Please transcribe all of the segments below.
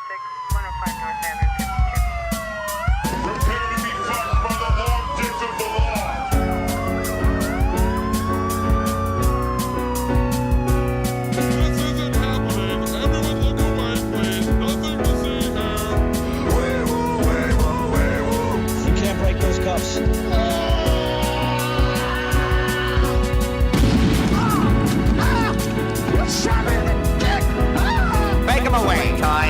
105 North Avenue 52. Prepare to be fucked by the long dick of the law. This isn't happening. Everyone look away, please. Nothing to see here. You can't break those cuffs. Take him away, Ty.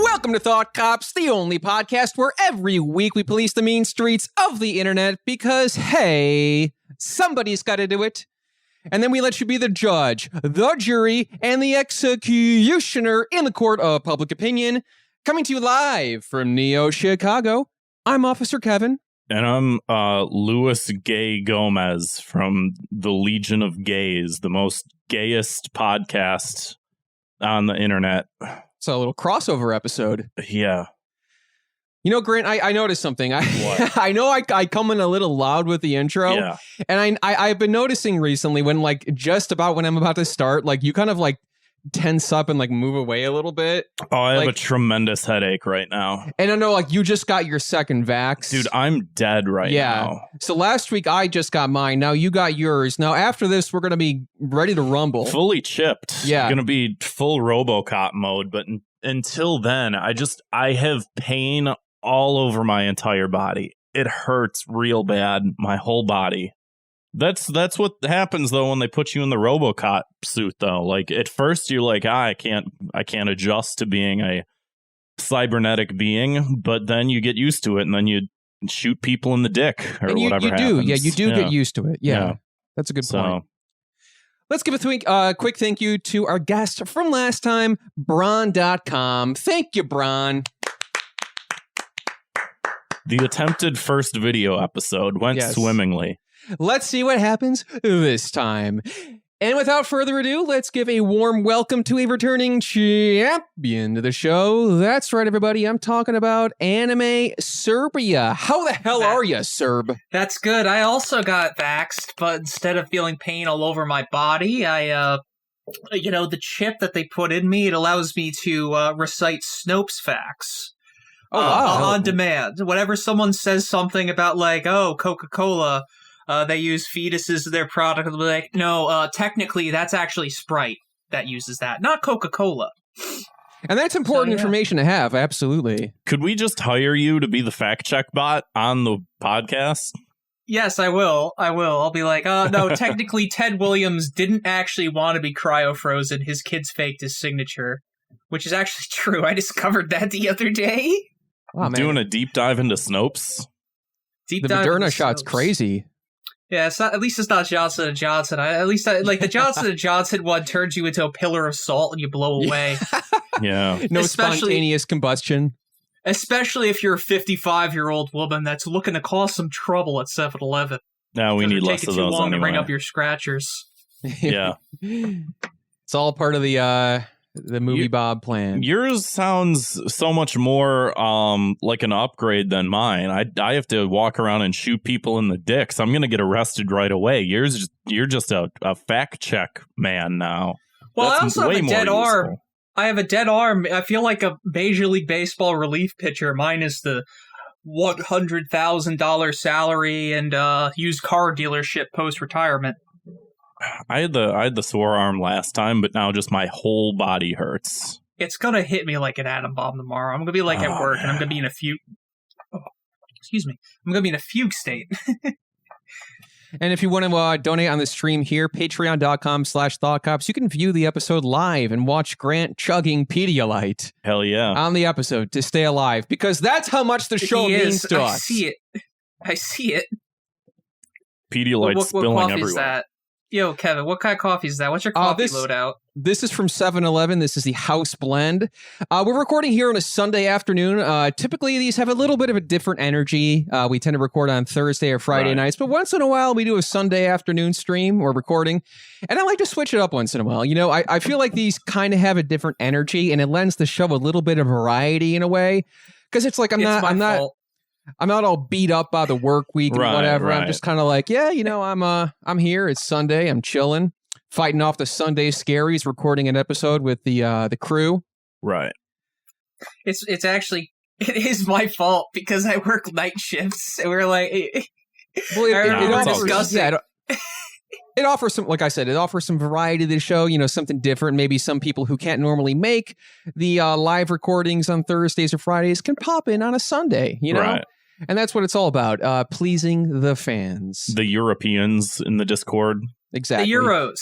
Welcome to Thought Cops, the only podcast where every week we police the mean streets of the internet because, hey, somebody's got to do it. And then we let you be the judge, the jury, and the executioner in the court of public opinion. Coming to you live from Neo Chicago, I'm Officer Kevin. And I'm Louis Gay Gomez from the Legion of Gays, the most gayest podcast on the internet. It's a little crossover episode. Yeah. You know, Grant, I noticed something. I know I come in a little loud with the intro. Yeah. And I've been noticing recently when just about when I'm about to start, you kind of tense up and move away a little bit. Oh, I have a tremendous headache right now. And I know you just got your second vax. Dude, I'm dead right now. So last week I just got mine. Now you got yours. Now after this, we're going to be ready to rumble. Fully chipped. Yeah. Going to be full RoboCop mode. But until then, I have pain all over my entire body. It hurts real bad. My whole body. That's what happens though when they put you in the RoboCop suit though. At first you're like, I can't adjust to being a cybernetic being, but then you get used to it and then you shoot people in the dick or and whatever you do. happens. Yeah, you do get used to it. Yeah. That's a good point. Let's give a quick thank you to our guest from last time, Bron.com. Thank you, Bron. The attempted first video episode went swimmingly. Let's see what happens this time. And without further ado, let's give a warm welcome to a returning champion to the show. That's right, everybody. I'm talking about AnimeSerbia. How the hell are you, Serb? That's good. I also got vaxxed, but instead of feeling pain all over my body, the chip that they put in me, it allows me to recite Snopes facts. Oh, wow. On demand. Whenever someone says something about Coca-Cola, they use fetuses as their product, they'll be like, no, technically that's actually Sprite that uses that, not Coca-Cola. And that's important information to have, absolutely. Could we just hire you to be the fact check bot on the podcast? Yes, I will. I'll be like, no, technically Ted Williams didn't actually want to be cryo-frozen. His kids faked his signature, which is actually true. I discovered that the other day. Wow, doing a deep dive into Snopes. The Moderna shot's crazy. Yeah, at least it's not Johnson & Johnson. The Johnson & Johnson one turns you into a pillar of salt and you blow away. Yeah. No spontaneous combustion. Especially if you're a 55-year-old woman that's looking to cause some trouble at 7-Eleven. No, we need less of those taking too long anyway. to bring up your scratchers. Yeah. It's all part of the movie Bob plan. Yours sounds so much more like an upgrade than mine. I have to walk around and shoot people in the dicks. I'm gonna get arrested right away. You're just a fact check man now. Well, That's I also have a dead arm. useful. I have a dead arm. I feel like a Major League Baseball relief pitcher minus the $100,000 salary and used car dealership post-retirement. I had the sore arm last time, but now just my whole body hurts. It's gonna hit me like an atom bomb tomorrow. I'm gonna be at work, and I'm gonna be in a fugue. Oh, excuse me. I'm gonna be in a fugue state. And if you want to donate on the stream here, patreon.com/thoughtcops, you can view the episode live and watch Grant chugging Pedialyte. Hell yeah. On the episode to stay alive, because that's how much the show means to us. I see it. Pedialyte what spilling coffee everywhere. is that? Yo, Kevin, what kind of coffee is that? What's your coffee loadout? This is from 7-Eleven. This is the House Blend. We're recording here on a Sunday afternoon. Typically, these have a little bit of a different energy. We tend to record on Thursday or Friday nights, but once in a while, we do a Sunday afternoon stream or recording, and I like to switch it up once in a while. You know, I feel like these kind of have a different energy, and it lends the show a little bit of variety in a way, because it's like I'm not all beat up by the work week and whatever. I'm just kind of like, yeah, you know, I'm here. It's Sunday. I'm chilling. Fighting off the Sunday scaries, recording an episode with the crew. Right. It's actually, it is my fault because I work night shifts, and we're like, well, it offers some, like I said, it offers some variety to the show. You know, something different. Maybe some people who can't normally make the live recordings on Thursdays or Fridays can pop in on a Sunday. You know. Right. And that's what it's all about, pleasing the fans. The Europeans in the Discord. Exactly. The Euros.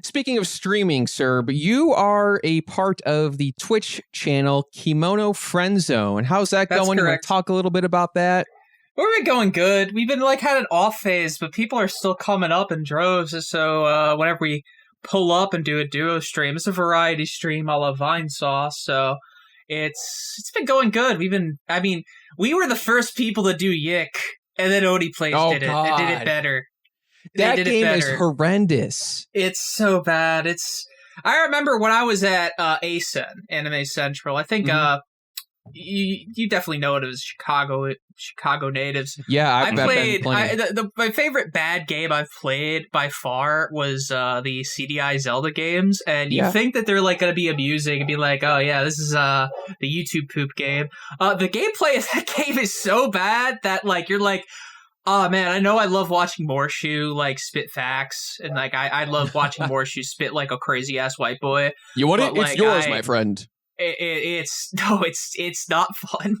Speaking of streaming, sir, but you are a part of the Twitch channel Kemonofriendzone. How's that going? Correct. You want to talk a little bit about that? We've been going good. We've been had an off phase, but people are still coming up in droves. So whenever we pull up and do a duo stream, it's a variety stream a la Vine Sauce. So it's been going good. We were the first people to do Yick, and then Odie Plays did it. And did it better. That game is horrendous. It's so bad. I remember when I was at ACEN, Anime Central. I think you definitely know it as Chicago natives. Yeah, I played. My favorite bad game I've played by far was the CDI Zelda games, and you think that they're going to be amusing and be like, oh yeah, this is the YouTube poop game. The gameplay of that game is so bad that you're like, oh man, I know I love watching Morshu spit facts, and I love watching Morshu spit like a crazy ass white boy. You want it? It's yours, my friend. It's not fun.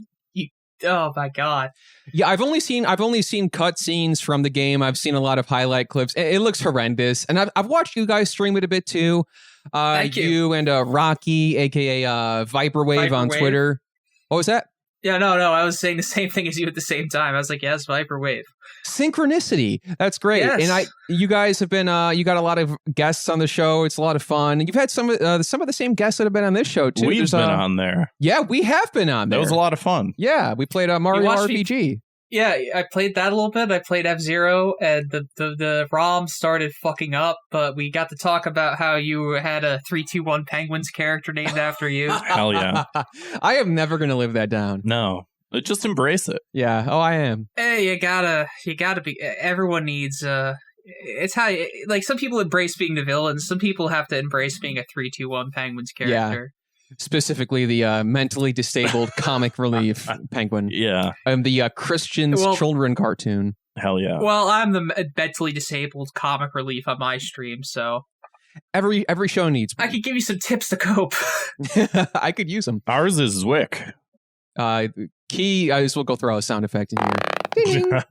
Oh my god. Yeah, I've only seen cutscenes from the game. I've seen a lot of highlight clips. It looks horrendous, and I've watched you guys stream it a bit too. Thank you. You and Rocky, aka Viperwave on Twitter. What was that? Yeah, no, I was saying the same thing as you at the same time. I was like, yes, Viperwave. Synchronicity. That's great. Yes. And you guys have been, you got a lot of guests on the show. It's a lot of fun. And you've had some of the same guests that have been on this show too. We've been on there. Yeah, we have been on there. That was a lot of fun. Yeah, we played Mario RPG. Yeah, I played that a little bit. I played F-Zero, and the ROM started fucking up, but we got to talk about how you had a 3-2-1 Penguins character named after you. Hell yeah. I am never going to live that down. No. Just embrace it. Yeah. Oh, I am. Hey, you gotta be, everyone needs, it's how, some people embrace being the villain, some people have to embrace being a 3-2-1 Penguins character. Yeah. Specifically the mentally disabled comic relief penguin. Yeah. The Christian's Children cartoon. Hell yeah. Well, I'm the mentally disabled comic relief on my stream, so. Every show needs one. I could give you some tips to cope. I could use them. Ours is Zwick. Key, I just will go throw a sound effect in here.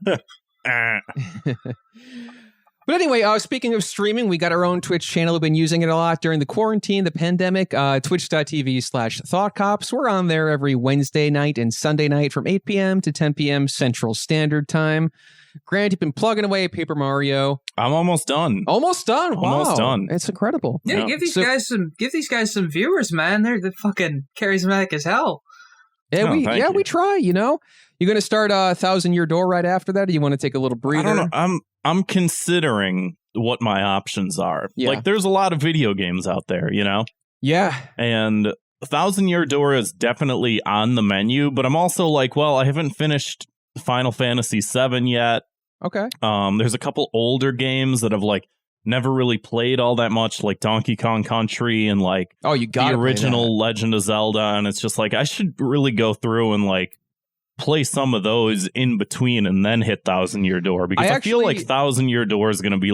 But anyway, speaking of streaming, we got our own Twitch channel. We've been using it a lot during the quarantine, the pandemic. Twitch.tv/ThoughtCops. We're on there every Wednesday night and Sunday night from 8 p.m. to 10 p.m. Central Standard Time. Grant, you've been plugging away at Paper Mario. I'm almost done. Almost done. Wow. Almost done. It's incredible. Yeah, give these guys some viewers, man. They're fucking charismatic as hell. Yeah, we try, you know. You going to start 1,000 Year Door right after that, or you want to take a little breather? I don't know. I'm considering what my options are. Yeah. There's a lot of video games out there, you know? Yeah. And 1,000 Year Door is definitely on the menu, but I'm also like, well, I haven't finished Final Fantasy VII yet. Okay. There's a couple older games that have never really played all that much, like Donkey Kong Country and the original Legend of Zelda, and it's just I should really go through and play some of those in between and then hit 1,000 Year Door, because I feel like 1,000 Year Door is going to be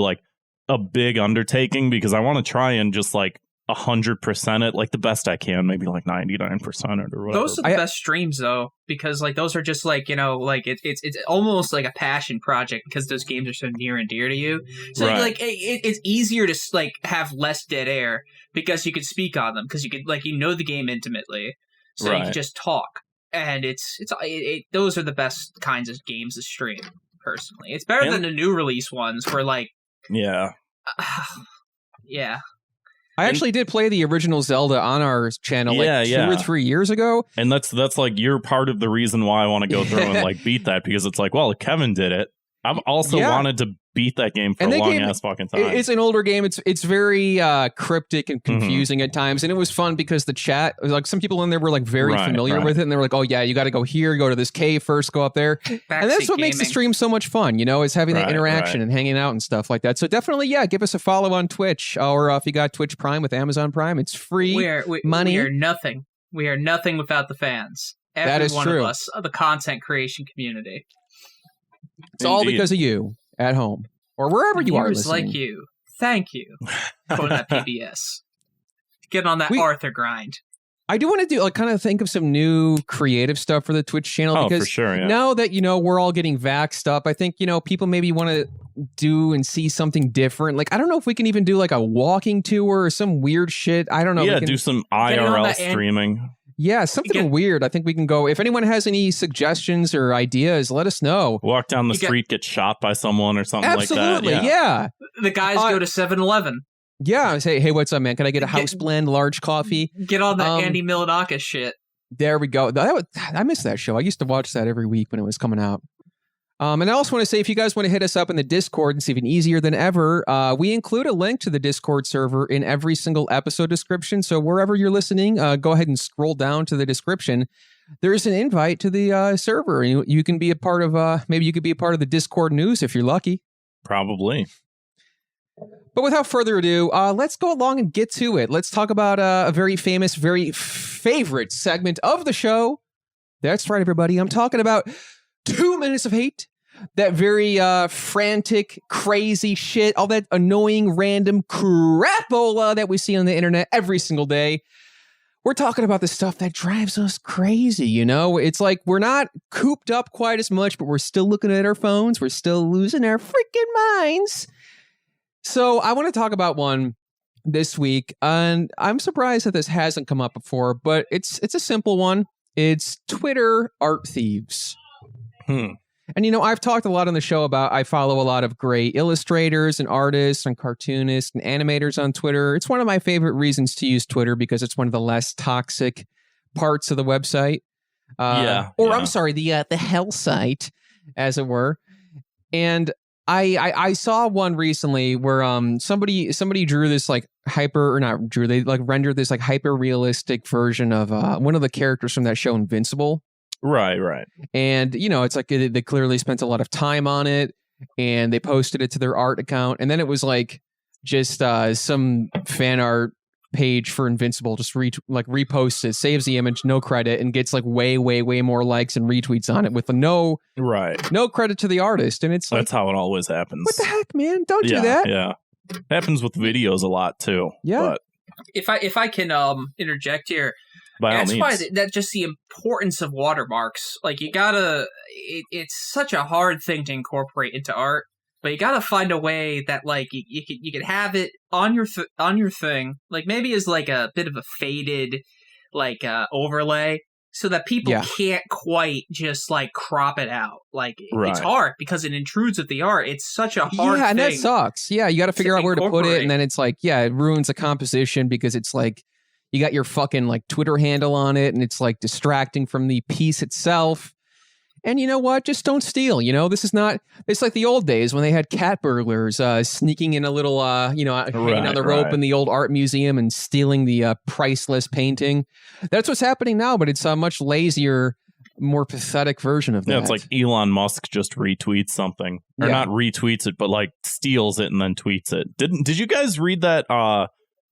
a big undertaking, because I want to try and just 100% it the best I can, maybe 99% it or whatever. Those are the best streams though, because those are just it's almost like a passion project, because those games are so near and dear to you. So it's easier to have less dead air because you can speak on them, because you can the game intimately, so you can just talk, and those are the best kinds of games to stream. Personally, it's better than the new release ones where yeah. I actually did play the original Zelda on our channel like 2 or 3 years ago. And that's like you're part of the reason why I want to go through and like beat that, because it's like, well, Kevin did it. I've also wanted to beat that game for a long ass fucking time. It's an older game. It's very cryptic and confusing at times, and it was fun because the chat, like some people in there were like very familiar with it, and they were like, "Oh yeah, you got to go here, go to this cave first, go up there," and that's what makes the stream so much fun. You know, is having that interaction and hanging out and stuff like that. So definitely, give us a follow on Twitch, or if you got Twitch Prime with Amazon Prime, it's free. Money. We are nothing. We are nothing without the fans. That is one true. of us, the content creation community. It's all because of you at home or wherever you are listening. Like you. Thank you. Quote that PBS. Get on that Arthur grind. I do want to do kind of think of some new creative stuff for the Twitch channel because for sure, now that we're all getting vaxxed up, I think people maybe want to do and see something different. Like I don't know if we can even do like a walking tour or some weird shit. I don't know. Yeah, do some IRL streaming. Yeah, something weird. I think we can go. If anyone has any suggestions or ideas, let us know. Walk down the street, get shot by someone or something like that. Absolutely, yeah. The guys go to 7-Eleven. Yeah, I say, hey, what's up, man? Can I get a house blend large coffee? Get on that Andy Milonakis shit. There we go. I missed that show. I used to watch that every week when it was coming out. And I also want to say, if you guys want to hit us up in the Discord, it's even easier than ever. We include a link to the Discord server in every single episode description. So wherever you're listening, go ahead and scroll down to the description. There's an invite to the server, and you can be a part of. Maybe you could be a part of the Discord news if you're lucky. Probably. But without further ado, let's go along and get to it. Let's talk about a very famous, very favorite segment of the show. That's right, everybody. I'm talking about 2 minutes of hate. That very frantic, crazy shit, all that annoying, random crapola that we see on the internet every single day. We're talking about the stuff that drives us crazy, It's like we're not cooped up quite as much, but we're still looking at our phones. We're still losing our freaking minds. So I want to talk about one this week, and I'm surprised that this hasn't come up before, but it's a simple one. It's Twitter art thieves. And, I've talked a lot on the show about I follow a lot of great illustrators and artists and cartoonists and animators on Twitter. It's one of my favorite reasons to use Twitter because it's one of the less toxic parts of the website. I'm sorry, the hell site, as it were. And I saw one recently where somebody drew this like they like rendered this like hyper realistic version of one of the characters from that show Invincible. Right. And, it's like they clearly spent a lot of time on it and they posted it to their art account. And then it was like just some fan art page for Invincible just reposts it, saves the image, no credit, and gets like way, way, way more likes and retweets on it with no credit to the artist. And it's like, that's how it always happens. What the heck, man? Don't do that. Yeah. Happens with videos a lot too. Yeah. But if I can interject here. That's why that just the importance of watermarks. Like you gotta, it's such a hard thing to incorporate into art, but you gotta find a way that like you could have it on your thing, like maybe as like a bit of a faded like overlay, so that people can't quite just like crop it out. Like it's hard because it intrudes with the art. It's such a hard thing. And that sucks. Yeah, you got to figure out where to put it, and then it's like it ruins the composition because it's like. You got your fucking like Twitter handle on it and it's like distracting from the piece itself. And you know what? Just don't steal. This is not, it's like the old days when they had cat burglars sneaking in a little, hanging on the rope in the old art museum and stealing the priceless painting. That's what's happening now, but it's a much lazier, more pathetic version of that. Yeah, it's like Elon Musk just retweets something. Or not retweets it, but like steals it and then tweets it. Did you guys read that?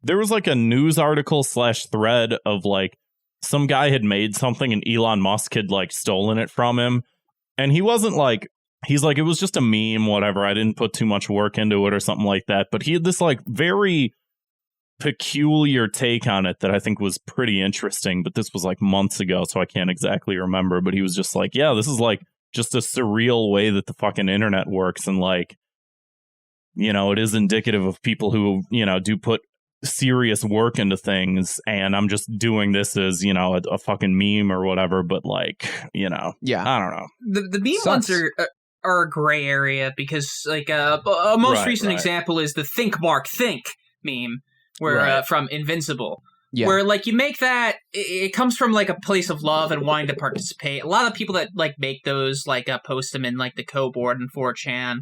There was like a news article / thread of like some guy had made something and Elon Musk had like stolen it from him. And he wasn't like, he's like, it was just a meme, whatever. I didn't put too much work into it or something like that. But he had this like very peculiar take on it that I think was pretty interesting. But this was like months ago, so I can't exactly remember. But he was just like, yeah, this is like just a surreal way that the fucking internet works. And like, it is indicative of people who, do put serious work into things, and I'm just doing this as a fucking meme or whatever, but like I don't know, the meme ones are a gray area because like a most recent example is the think Mark think meme, where Right. from Invincible. Yeah. Where like you make that, it comes from like a place of love and wanting to participate. A lot of people that like make those like post them in like the co-board and 4chan,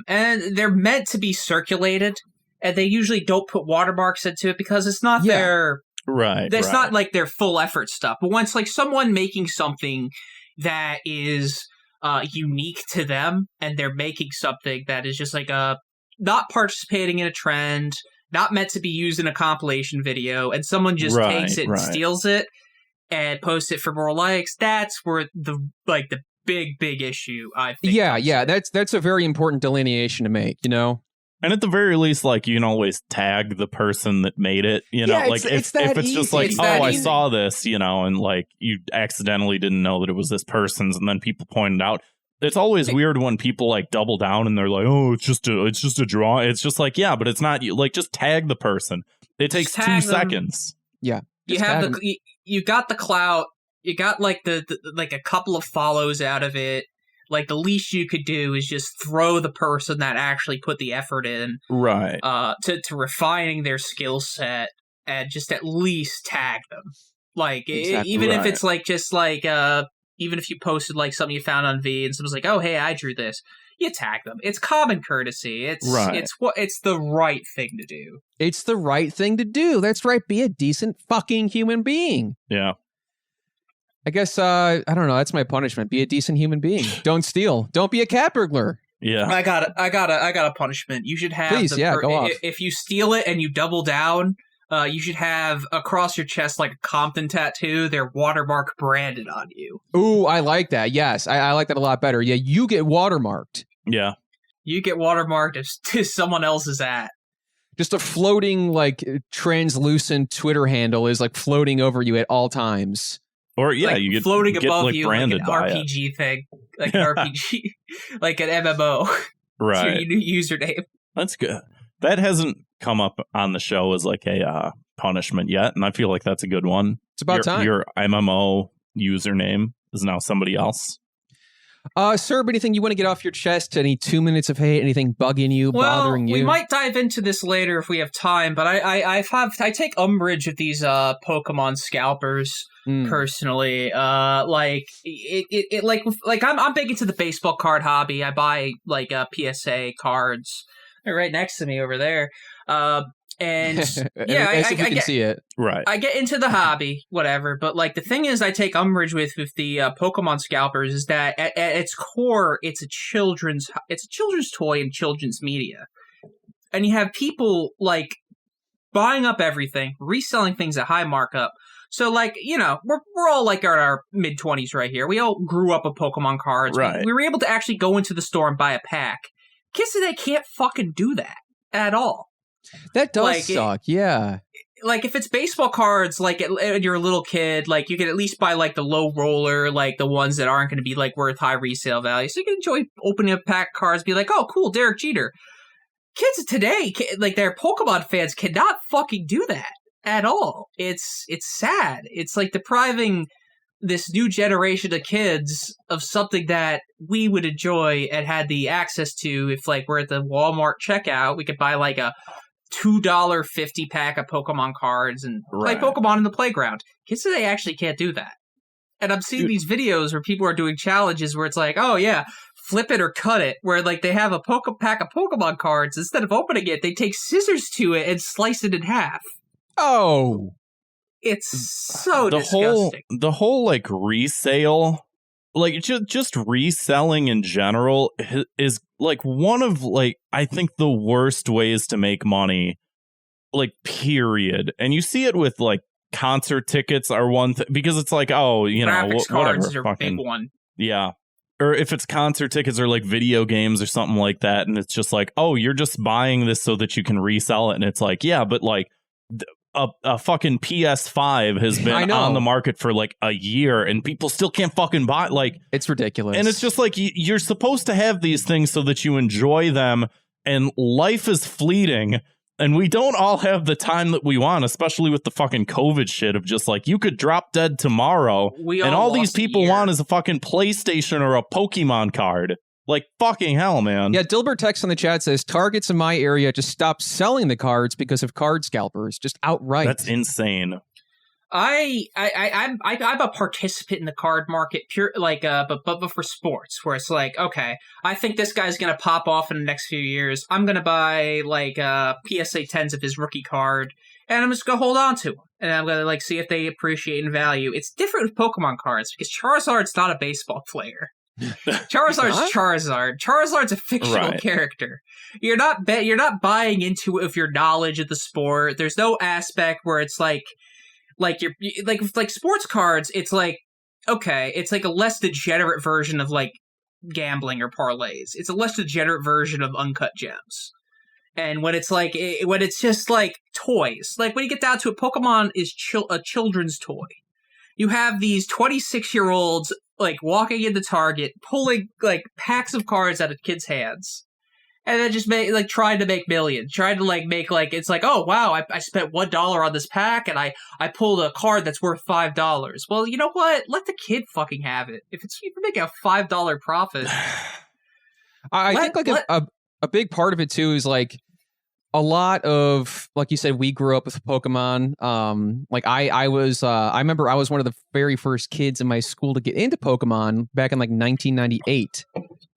and they're meant to be circulated, and they usually don't put watermarks into it because it's not their Right. It's right. not like their full effort stuff. But once like someone making something that is unique to them, and they're making something that is just like not participating in a trend, not meant to be used in a compilation video, and someone just takes it and steals it and posts it for more likes, that's where the big issue, I think. Yeah, that's a very important delineation to make, you know? And at the very least, like, you can always tag the person that made it, you know? Yeah, like, if it's just like, It's that I easy. saw this, you know, and, like, you accidentally didn't know that it was this person's, and then people pointed out. It's always weird when people, like, double down and they're like, oh, it's just a draw. It's just like, yeah, but it's not, like, just tag the person. It takes 2 seconds. Yeah. You have you got the clout, you got like the like a couple of follows out of it. Like the least you could do is just throw the person that actually put the effort in, Right. to refining their skill set, and just at least tag them. Like Exactly even if right. it's like just like even if you posted like something you found on V and someone's like, oh hey, I drew this, you tag them. It's common courtesy. It's the right thing to do. It's the right thing to do. That's right. Be a decent fucking human being. Yeah. I guess, I don't know. That's my punishment. Be a decent human being. Don't steal. Don't be a cat burglar. Yeah. I got a punishment. You should have Please, go off. If you steal it and you double down, you should have across your chest like a Compton tattoo, their watermark branded on you. Ooh, I like that. Yes, I like that a lot better. Yeah, you get watermarked. Yeah. You get watermarked to someone else's at. Just a floating, like, translucent Twitter handle is, like, floating over you at all times. Or, yeah, like you get floating get, above like, you like an branded by RPG thing. Like an RPG, like an MMO. Right. It's your new username. That's good. That hasn't come up on the show as like a punishment yet, and I feel like that's a good one. It's about time. Your MMO username is now somebody else. Serb, anything you want to get off your chest? Any 2 minutes of hate? Anything bugging you, bothering you? We might dive into this later if we have time, but I take umbrage with these Pokemon scalpers personally. Like it like I'm big into the baseball card hobby. I buy like PSA cards. They're right next to me over there. And yeah, As if we can see it. Right. I get into the hobby, whatever. But like the thing is, I take umbrage with the Pokemon scalpers is that at its core, it's a children's toy and children's media, and you have people like buying up everything, reselling things at high markup. So like, you know, we're all like in our mid-20s right here. We all grew up with Pokemon cards. Right. We were able to actually go into the store and buy a pack. Kids today can't fucking do that at all. That does Like, suck, yeah. Like if it's baseball cards, like and you're a little kid, like you can at least buy like the low roller, like the ones that aren't going to be like worth high resale value. So you can enjoy opening up pack cards, be like, oh cool, Derek Jeter. Kids today, like their Pokemon fans, cannot fucking do that at all. It's sad. It's like depriving this new generation of kids of something that we would enjoy and had the access to if like we're at the Walmart checkout. We could buy like a $2 50 pack of Pokemon cards and play Pokemon in the playground. Kids today actually can't do that. And I'm seeing these videos where people are doing challenges where it's like, oh yeah, flip it or cut it, where like they have a pack of Pokemon cards. Instead of opening it, they take scissors to it and slice it in half. Oh. It's so disgusting. The whole like resale, like just reselling in general is like one of like I think the worst ways to make money, like period. And you see it with like concert tickets are one thing because it's like, oh, you know, Graphics cards whatever, are a fucking big one. Yeah. Or if it's concert tickets or like video games or something like that, and it's just like, oh, you're just buying this so that you can resell it, and it's like, yeah, but like a fucking PS5 has been on the market for like a year and people still can't fucking buy. Like, it's ridiculous. And it's just like you're supposed to have these things so that you enjoy them, and life is fleeting and we don't all have the time that we want, especially with the fucking COVID shit of just like you could drop dead tomorrow and all these people want is a fucking PlayStation or a Pokemon card. Like, fucking hell, man. Yeah, Dilbert text in the chat says Targets in my area just stopped selling the cards because of card scalpers, just outright. That's insane. I'm a participant in the card market, but for sports, where it's like, okay, I think this guy's gonna pop off in the next few years. I'm gonna buy PSA 10s of his rookie card, and I'm just gonna hold on to them, and I'm gonna see if they appreciate in value. It's different with Pokemon cards because Charizard's not a baseball player. Charizard's Charizard. Charizard's a fictional character. You're not buying into it with your knowledge of the sport. There's no aspect where it's like sports cards. It's like, okay, it's like a less degenerate version of like gambling or parlays. It's a less degenerate version of uncut gems. And when it's when it's just like toys, like when you get down to it, Pokemon is a children's toy. You have these 26-year-olds like walking into Target, pulling like packs of cards out of kids' hands, and then just trying to make millions, trying to make it's like, oh wow, I spent $1 on this pack, and I pulled a card that's worth $5. Well, you know what? Let the kid fucking have it. If you're making a $5 profit, I think a big part of it too is like a lot of, like you said, we grew up with Pokemon. I remember I was one of the very first kids in my school to get into Pokemon back in like 1998,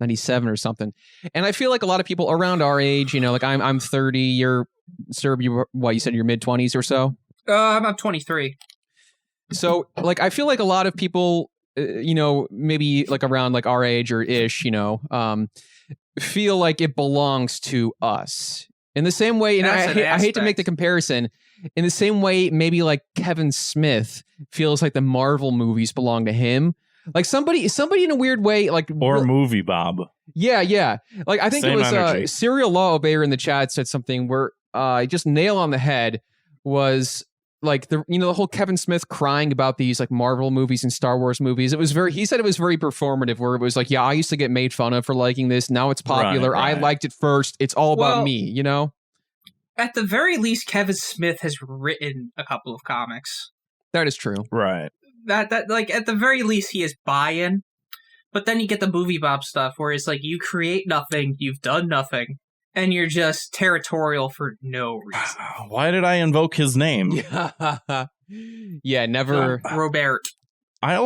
97 or something. And I feel like a lot of people around our age, like I'm 30, you're Serb, you said you're mid 20s or so? I'm 23. So like, I feel like a lot of people, maybe like around like our age or ish, feel like it belongs to us. In the same way, and I hate to make the comparison, in the same way, maybe like Kevin Smith feels like the Marvel movies belong to him. Like somebody in a weird way, like or movie Bob. Yeah. Like I think Same it was energy. Serial Law Obeyer in the chat said something where just nail on the head was like the whole Kevin Smith crying about these like Marvel movies and Star Wars movies. He said it was very performative, where it was like, yeah, I used to get made fun of for liking this. Now it's popular. Right. I liked it first. It's all about me, At the very least, Kevin Smith has written a couple of comics. That is true. Right. That at the very least he is buy-in. But then you get the movie Bob stuff where it's like you create nothing, you've done nothing, and you're just territorial for no reason. Why did I invoke his name? Yeah, never. Robert. I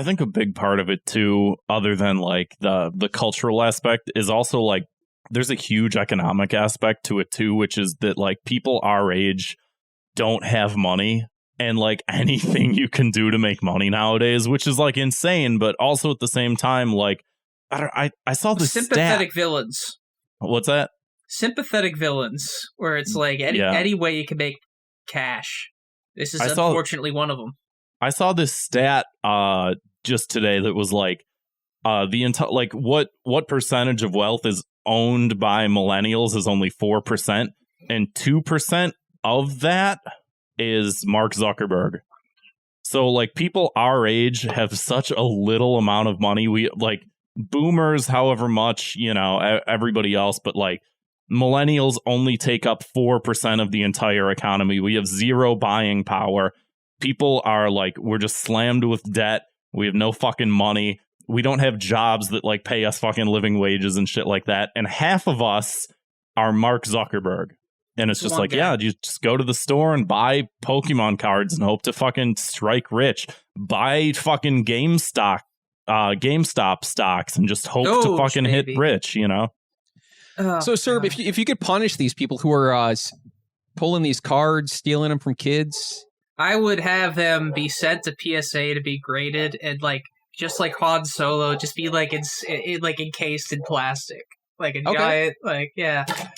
think a big part of it too, other than like the cultural aspect, is also like there's a huge economic aspect to it too, which is that like people our age don't have money, and like anything you can do to make money nowadays, which is like insane, but also at the same time, like I saw this sympathetic villains. What's that? Sympathetic villains, where it's like any way you can make cash. This is unfortunately one of them. I saw this stat just today that was like what percentage of wealth is owned by millennials is only 4%, and 2% of that is Mark Zuckerberg. So like people our age have such a little amount of money. We like boomers, however much, everybody else, but like millennials only take up 4% of the entire economy. We have zero buying power. People are like, we're just slammed with debt. We have no fucking money. We don't have jobs that like pay us fucking living wages and shit like that. And half of us are Mark Zuckerberg. And it's just like, yeah, you just go to the store and buy Pokemon cards and hope to fucking strike rich. Buy fucking GameStop stocks and just hope to fucking hit rich, So, Serb, if you could punish these people who are pulling these cards, stealing them from kids, I would have them be sent to PSA to be graded, and like just like Han Solo, just be like encased in plastic. Like a giant,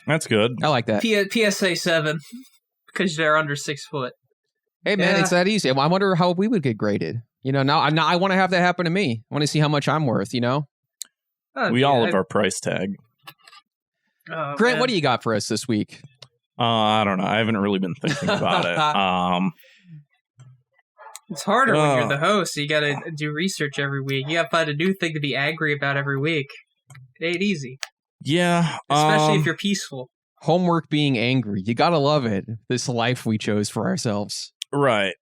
That's good. I like that. PSA 7, because they're under 6 foot. Hey, man, it's that easy. I wonder how we would get graded. Now I want to have that happen to me. I want to see how much I'm worth, We all have our price tag. Grant, man, what do you got for us this week? I don't know. I haven't really been thinking about it. It's harder when you're the host. You got to do research every week. You got to find a new thing to be angry about every week. It ain't easy. Yeah. Especially if you're peaceful. Homework being angry. You gotta love it. This life we chose for ourselves. Right.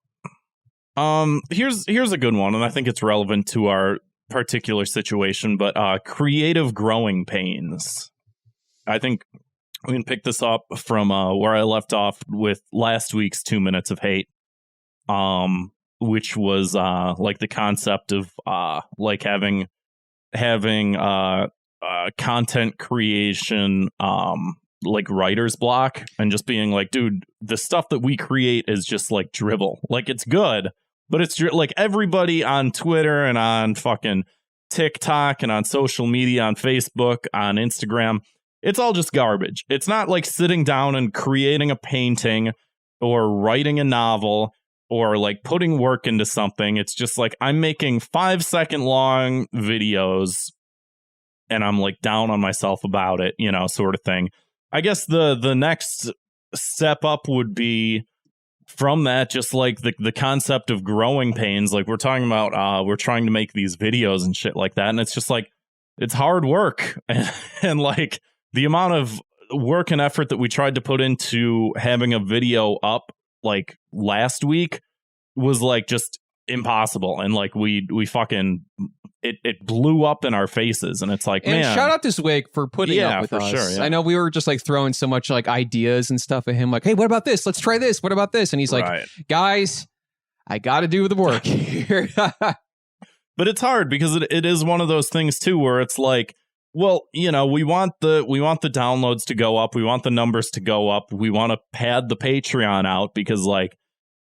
Here's a good one, and I think it's relevant to our particular situation, but creative growing pains. I think we can pick this up from where I left off with last week's 2 Minutes of Hate, which was like the concept of like having content creation like writer's block, and just being like, dude, the stuff that we create is just like dribble. Like, it's good, but it's like everybody on Twitter and on fucking TikTok and on social media, on Facebook, on Instagram, it's all just garbage. It's not like sitting down and creating a painting or writing a novel or like putting work into something. It's just like, I'm making 5-second long videos and I'm like down on myself about it, you know, sort of thing. I guess the next step up would be from that, just like the concept of growing pains. Like, we're talking about, we're trying to make these videos and shit like that. And it's just like, it's hard work. And like the amount of work and effort that we tried to put into having a video up like last week was like just impossible. And like we fucking it blew up in our faces, and it's like, and man, shout out to Zwick for putting up with us. Sure, yeah. I know we were just like throwing so much like ideas and stuff at him, like, hey, what about this? Let's try this. What about this? And he's like, guys, I got to do the work here. But it's hard because it is one of those things too, where it's like, well, you know, we want the downloads to go up, we want the numbers to go up, we want to pad the Patreon out because, like,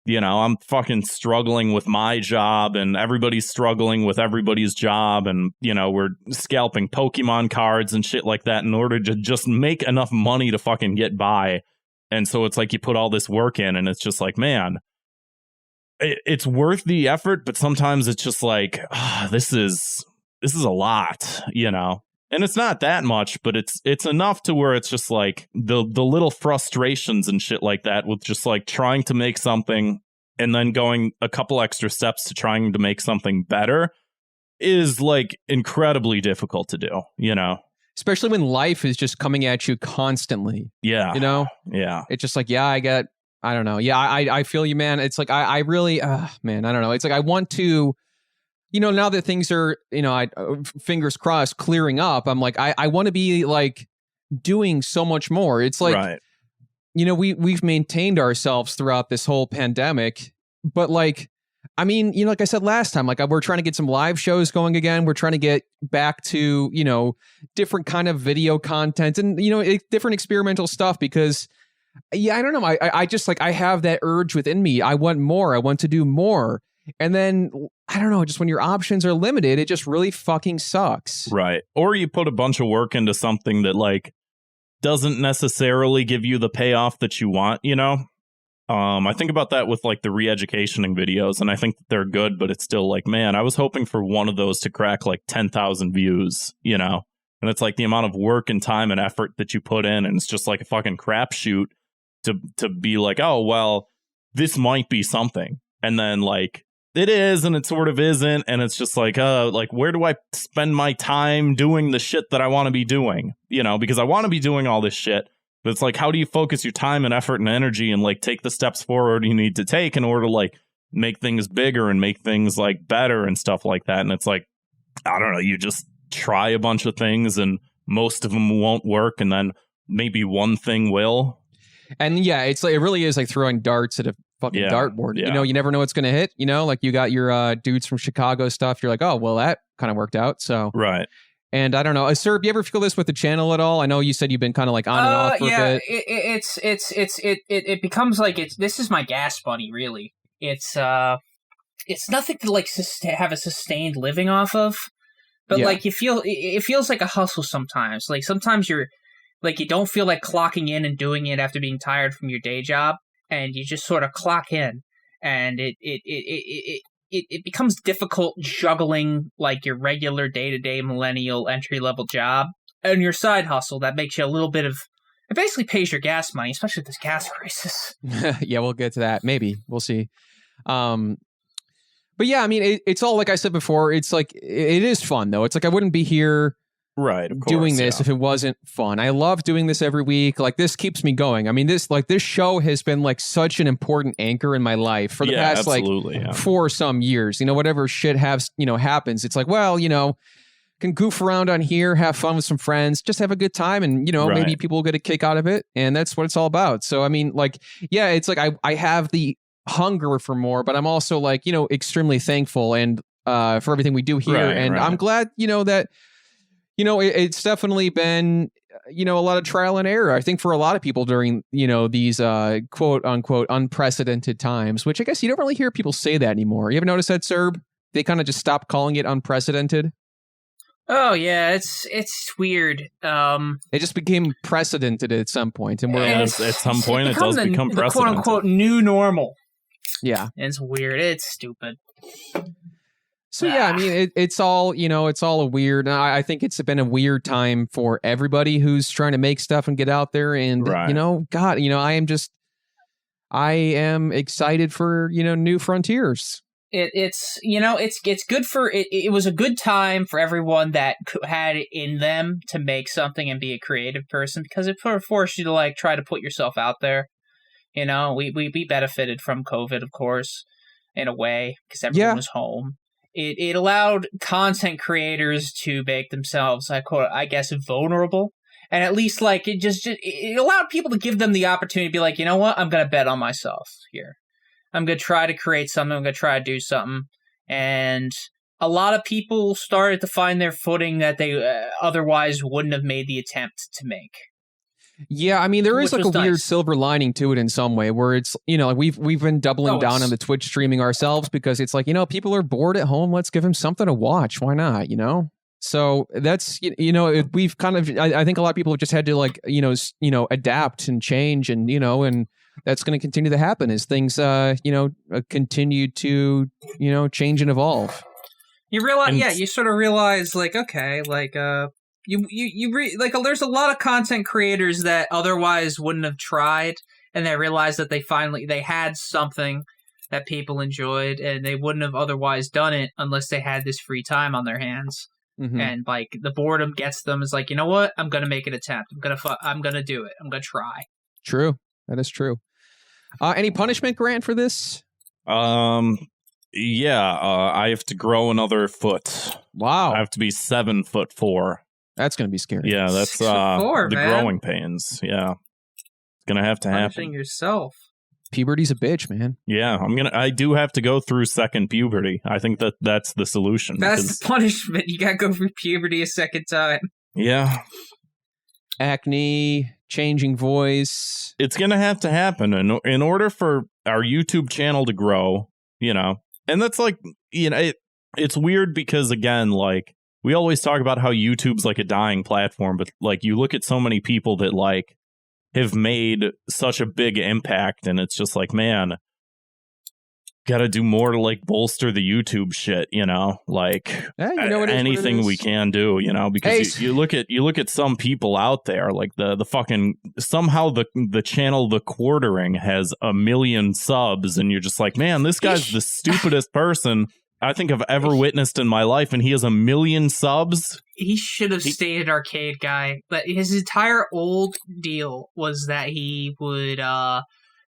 you know, I'm fucking struggling with my job and everybody's struggling with everybody's job. And, you know, we're scalping Pokemon cards and shit like that in order to just make enough money to fucking get by. And so it's like you put all this work in and it's just like, man, it's worth the effort. But sometimes it's just like, this is a lot, you know. And it's not that much, but it's enough to where it's just like the little frustrations and shit like that with just like trying to make something and then going a couple extra steps to trying to make something better is like incredibly difficult to do, you know? Especially when life is just coming at you constantly. Yeah. You know? Yeah. It's just like, I don't know. Yeah, I feel you, man. It's like, I really, man, I don't know. It's like, I want to, you know, now that things are, you know, fingers crossed, clearing up, I'm like, I want to be like doing so much more. It's like, you know, we've maintained ourselves throughout this whole pandemic, but like, I mean, you know, like I said last time, like we're trying to get some live shows going again. We're trying to get back to, you know, different kind of video content and, you know, different experimental stuff because, yeah, I don't know. I just like, I have that urge within me. I want more. I want to do more. And then, I don't know, just when your options are limited, it just really fucking sucks. Right. Or you put a bunch of work into something that, like, doesn't necessarily give you the payoff that you want, you know? I think about that with, like, the re-educationing videos, and I think that they're good, but it's still like, man, I was hoping for one of those to crack, like, 10,000 views, you know? And it's like the amount of work and time and effort that you put in, and it's just like a fucking crapshoot to be like, oh, well, this might be something. And then, like, it is, and it sort of isn't, and it's just like where do I spend my time doing the shit that I want to be doing? You know, because I want to be doing all this shit, but it's like, how do you focus your time and effort and energy and like take the steps forward you need to take in order to like make things bigger and make things like better and stuff like that? And it's like, I don't know, you just try a bunch of things and most of them won't work, and then maybe one thing will. And yeah, it's like, it really is like throwing darts at a fucking dartboard. Yeah. You know, you never know what's going to hit, you know, like you got your dudes from Chicago stuff. You're like, oh, well, that kind of worked out. So, right. And I don't know, Serb, you ever feel this with the channel at all? I know you said you've been kind of like on and off for a bit. It becomes like this is my gas money, really. It's nothing to like have a sustained living off of, but like it feels like a hustle sometimes. Like sometimes you're like, you don't feel like clocking in and doing it after being tired from your day job, and you just sort of clock in, and it becomes difficult juggling like your regular day-to-day millennial entry-level job and your side hustle that makes you a little bit of, it basically pays your gas money, especially with this gas crisis. Yeah, we'll get to that. Maybe. We'll see. But yeah, I mean, it's all, like I said before, it's like, it is fun though. It's like, I wouldn't be here Right, of course, doing this yeah. if it wasn't fun. I love doing this every week. Like, this keeps me going. I mean, this show has been like such an important anchor in my life for the past absolutely, like 4 some years. You know, whatever shit happens, it's like, well, can goof around on here, have fun with some friends, just have a good time, and maybe people will get a kick out of it, and that's what it's all about. So I mean, like, yeah, it's like I have the hunger for more, but I'm also like, extremely thankful and for everything we do here, and I'm glad that it's definitely been a lot of trial and error. I think for a lot of people during these quote unquote unprecedented times, which I guess you don't really hear people say that anymore. You ever notice that, Serb? They kind of just stopped calling it unprecedented. Oh yeah, it's weird. It just became precedented at some point, and at some point it does become the precedented. quote unquote new normal. Yeah, it's weird. It's stupid. So yeah, I mean, it's all it's all a weird. I think it's been a weird time for everybody who's trying to make stuff and get out there, and God, I am excited for new frontiers. It's good for it. It was a good time for everyone that had it in them to make something and be a creative person, because it forced you to like try to put yourself out there. We benefited from COVID, of course, in a way, because everyone was home. It allowed content creators to make themselves, I guess, vulnerable, and at least like it allowed people to give them the opportunity to be like, you know what, I'm gonna bet on myself here. I'm going to try to create something. I'm going to try to do something. And a lot of people started to find their footing that they otherwise wouldn't have made the attempt to make. Yeah, I mean, there is like a weird nice. silver lining to it in some way, where it's, like we've been doubling down on the Twitch streaming ourselves, because it's like, people are bored at home. Let's give them something to watch. Why not, So that's, we've kind of, I think a lot of people have just had to like, adapt and change, and, and that's going to continue to happen as things, continue to, change and evolve. You realize, you sort of realize, like, okay, like, there's a lot of content creators that otherwise wouldn't have tried, and they realized that they had something that people enjoyed, and they wouldn't have otherwise done it unless they had this free time on their hands. Mm-hmm. And like the boredom gets them. Is like, you know what? I'm gonna make an attempt. I'm gonna do it. I'm gonna try. True. That is true. Any punishment, Grant, for this? Yeah. I have to grow another foot. Wow. I have to be 7'4". That's gonna be scary. Yeah, that's 6'4", the man. growing pains. Yeah, it's gonna have to happen. Punishing yourself. Puberty's a bitch, man. Yeah, I do have to go through second puberty. I think that's the solution. That's the punishment. You gotta go through puberty a second time. Yeah. Acne, changing voice. It's gonna have to happen in order for our YouTube channel to grow, And that's like, it's weird because, again, like, we always talk about how YouTube's like a dying platform, but like you look at so many people that like have made such a big impact, and it's just like, man, gotta do more to like bolster the YouTube shit, like anything we can do, because you look at some people out there, like the fucking, somehow the channel The Quartering has 1 million subs, and you're just like, man, this guy's the stupidest person I think I've ever witnessed in my life, and he has 1 million subs. He should have stayed an arcade guy, but his entire old deal was that he would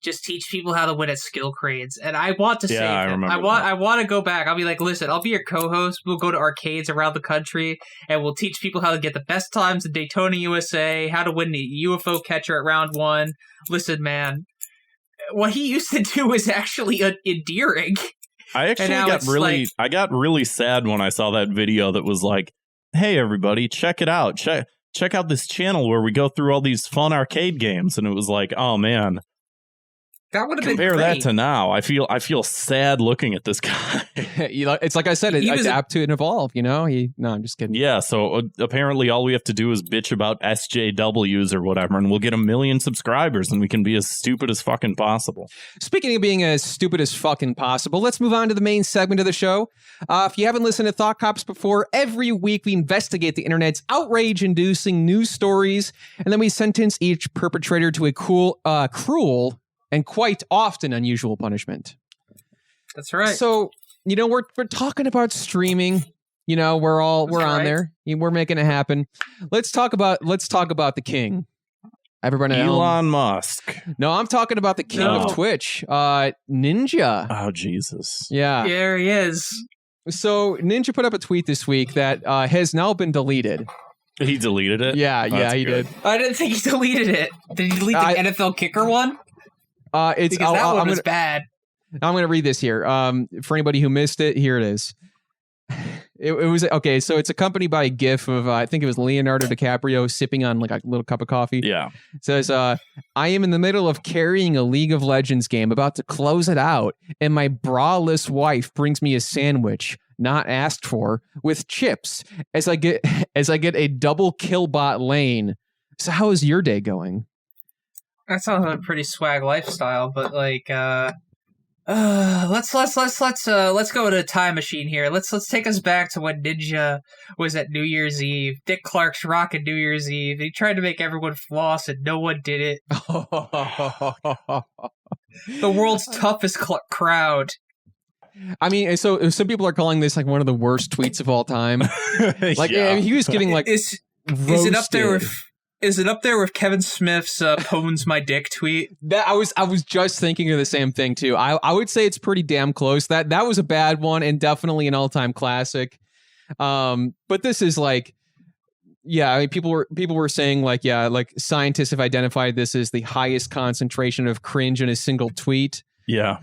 just teach people how to win at skill crates, and I want to save him. I want to go back. I'll be like, listen, I'll be your co-host. We'll go to arcades around the country, and we'll teach people how to get the best times in Daytona, USA, how to win the UFO catcher at round 1. Listen, man, what he used to do is actually endearing. I actually got really sad when I saw that video that was like, hey, everybody, check it out. Check out this channel where we go through all these fun arcade games. And it was like, oh, man. That would have been compare great. that to now. I feel sad looking at this guy. It's like I said, adapt to and evolve. No, I'm just kidding. Yeah, so apparently all we have to do is bitch about SJWs or whatever, and we'll get 1 million subscribers, and we can be as stupid as fucking possible. Speaking of being as stupid as fucking possible, let's move on to the main segment of the show. If you haven't listened to Thought Cops before, every week we investigate the internet's outrage-inducing news stories, and then we sentence each perpetrator to a cruel and quite often unusual punishment. That's right. So, we're talking about streaming. You know, we're on right. there. We're making it happen. Let's talk about the king. Everybody at home. Elon Musk. No, I'm talking about the king No. of Twitch, Ninja. Oh, Jesus. Yeah. There he is. So Ninja put up a tweet this week that has now been deleted. He deleted it? Yeah, That's he good. did. I didn't think he deleted it. Did he delete the NFL kicker one? It's Because that one I'm was gonna, bad. I'm going to read this here. For anybody who missed it, here it is. It was okay. So it's accompanied by a GIF of I think it was Leonardo DiCaprio sipping on like a little cup of coffee. Yeah. It says, "I am in the middle of carrying a League of Legends game, about to close it out, and my braless wife brings me a sandwich, not asked for, with chips as I get a double kill bot lane. So how is your day going?" That sounds like a pretty swag lifestyle, but like, let's go to a time machine here. Let's take us back to when Ninja was at New Year's Eve. Dick Clark's rocking New Year's Eve. He tried to make everyone floss, and no one did it. The world's toughest crowd. I mean, so some people are calling this like one of the worst tweets of all time. Like Yeah. he was getting like Is it up there with? Is it up there with Kevin Smith's "Pones my dick" tweet? that I was just thinking of the same thing too. I would say it's pretty damn close. That was a bad one and definitely an all-time classic. But this is like, yeah, I mean, people were saying like, yeah, like scientists have identified this as the highest concentration of cringe in a single tweet. Yeah.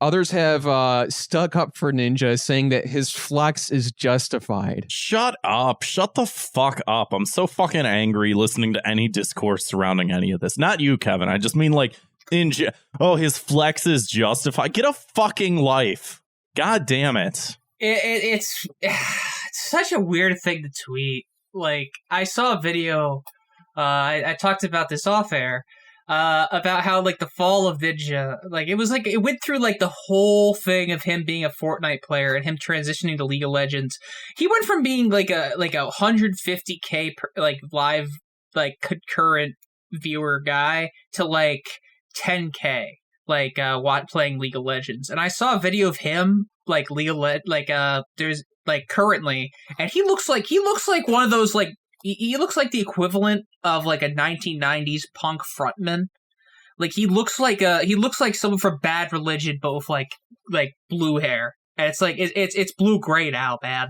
Others have stuck up for Ninja, saying that his flex is justified. Shut up. Shut the fuck up. I'm so fucking angry listening to any discourse surrounding any of this. Not you, Kevin. I just mean like, his flex is justified. Get a fucking life. God damn it. It's such a weird thing to tweet. Like, I saw a video, I talked about this off air, about how like the fall of Ninja, like it was like it went through like the whole thing of him being a Fortnite player and him transitioning to League of Legends. He went from being like a 150K like live like concurrent viewer guy to like 10K like playing League of Legends. And I saw a video of him like there's like currently, and he looks like one of those like he looks like the equivalent of like a 1990s punk frontman. Like he looks like someone from Bad Religion, but with like blue hair. And it's like it's blue gray now, man.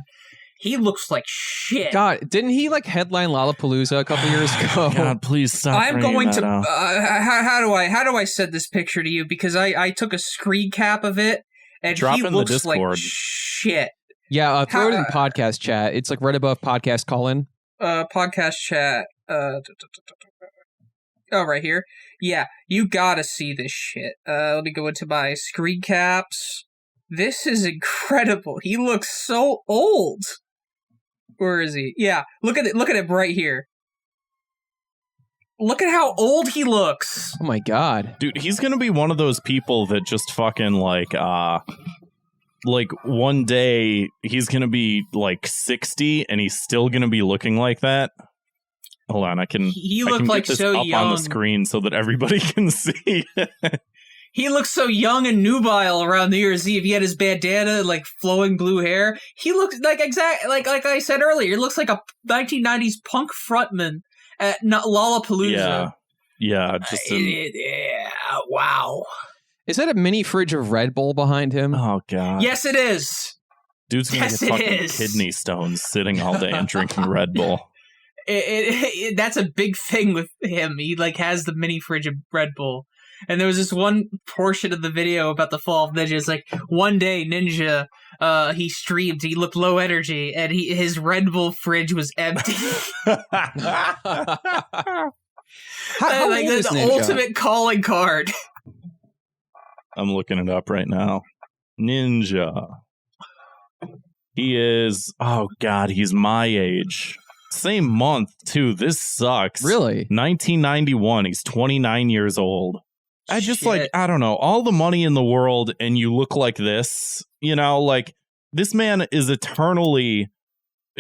He looks like shit. God, didn't he like headline Lollapalooza a couple years ago? God, please stop. I'm going to. How do I send this picture to you? Because I took a screen cap of it, and Drop he in the looks like Discord. shit. Yeah, throw it in podcast chat. It's like right above podcast call-in. Podcast chat. Right here. Yeah, you gotta see this shit. Let me go into my screen caps. This is incredible. He looks so old. Where is he? Yeah, look at it right here. Look at how old he looks. Oh my god. Dude, he's gonna be one of those people that just fucking like one day he's gonna be like 60 and he's still gonna be looking like that. Hold on, I can looked like get this so up young on the screen so that everybody can see. He looks so young and nubile around New Year's Eve. He had his bandana, like flowing blue hair. He looks like like I said earlier. He looks like a 1990s punk frontman at Lollapalooza. Yeah, just wow. Is that a mini fridge of Red Bull behind him? oh god. Yes, it is. Dude's gonna Yes, get it fucking is. kidney stones sitting all day and drinking Red Bull. That's a big thing with him. He like has the mini fridge of Red Bull. And there was this one portion of the video about the fall of Ninja. It's like one day Ninja, he streamed. He looked low energy, and his Red Bull fridge was empty. How Like old is the Ninja? ultimate calling card. I'm looking it up right now. Ninja. He is, oh god, he's my age. Same month, too. This sucks. Really? 1991. He's 29 years old. I just Shit. like, I don't know, all the money in the world and you look like this, you know, like this man is eternally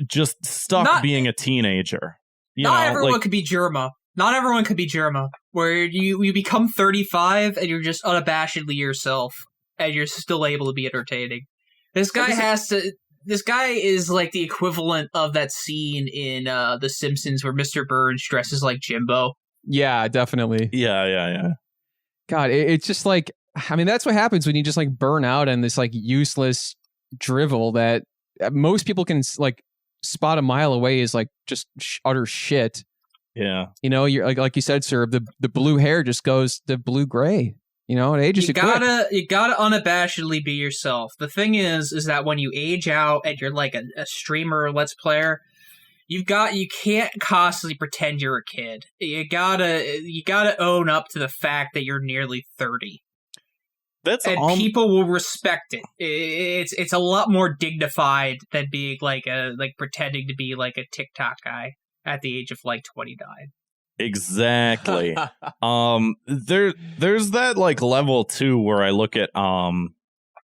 just stuck being a teenager. Not everyone could be Germa. Not everyone could be Germa, where you become 35 and you're just unabashedly yourself, and you're still able to be entertaining. This guy has to. this guy is like the equivalent of that scene in The Simpsons where Mr. Burns dresses like Jimbo. Yeah, definitely. Yeah. God, it's just like, I mean, that's what happens when you just like burn out on this like useless drivel that most people can like spot a mile away is like just utter shit. Yeah. You know, you're like you said, sir, the blue hair just goes to blue gray. You know, it ages you quick. You gotta unabashedly be yourself. The thing is that when you age out and you're like a streamer or let's player, you can't constantly pretend you're a kid. You gotta own up to the fact that you're nearly 30. And people will respect it. It's a lot more dignified than being like pretending to be like a TikTok guy at the age of like 29. Exactly. There's that like level too where I look at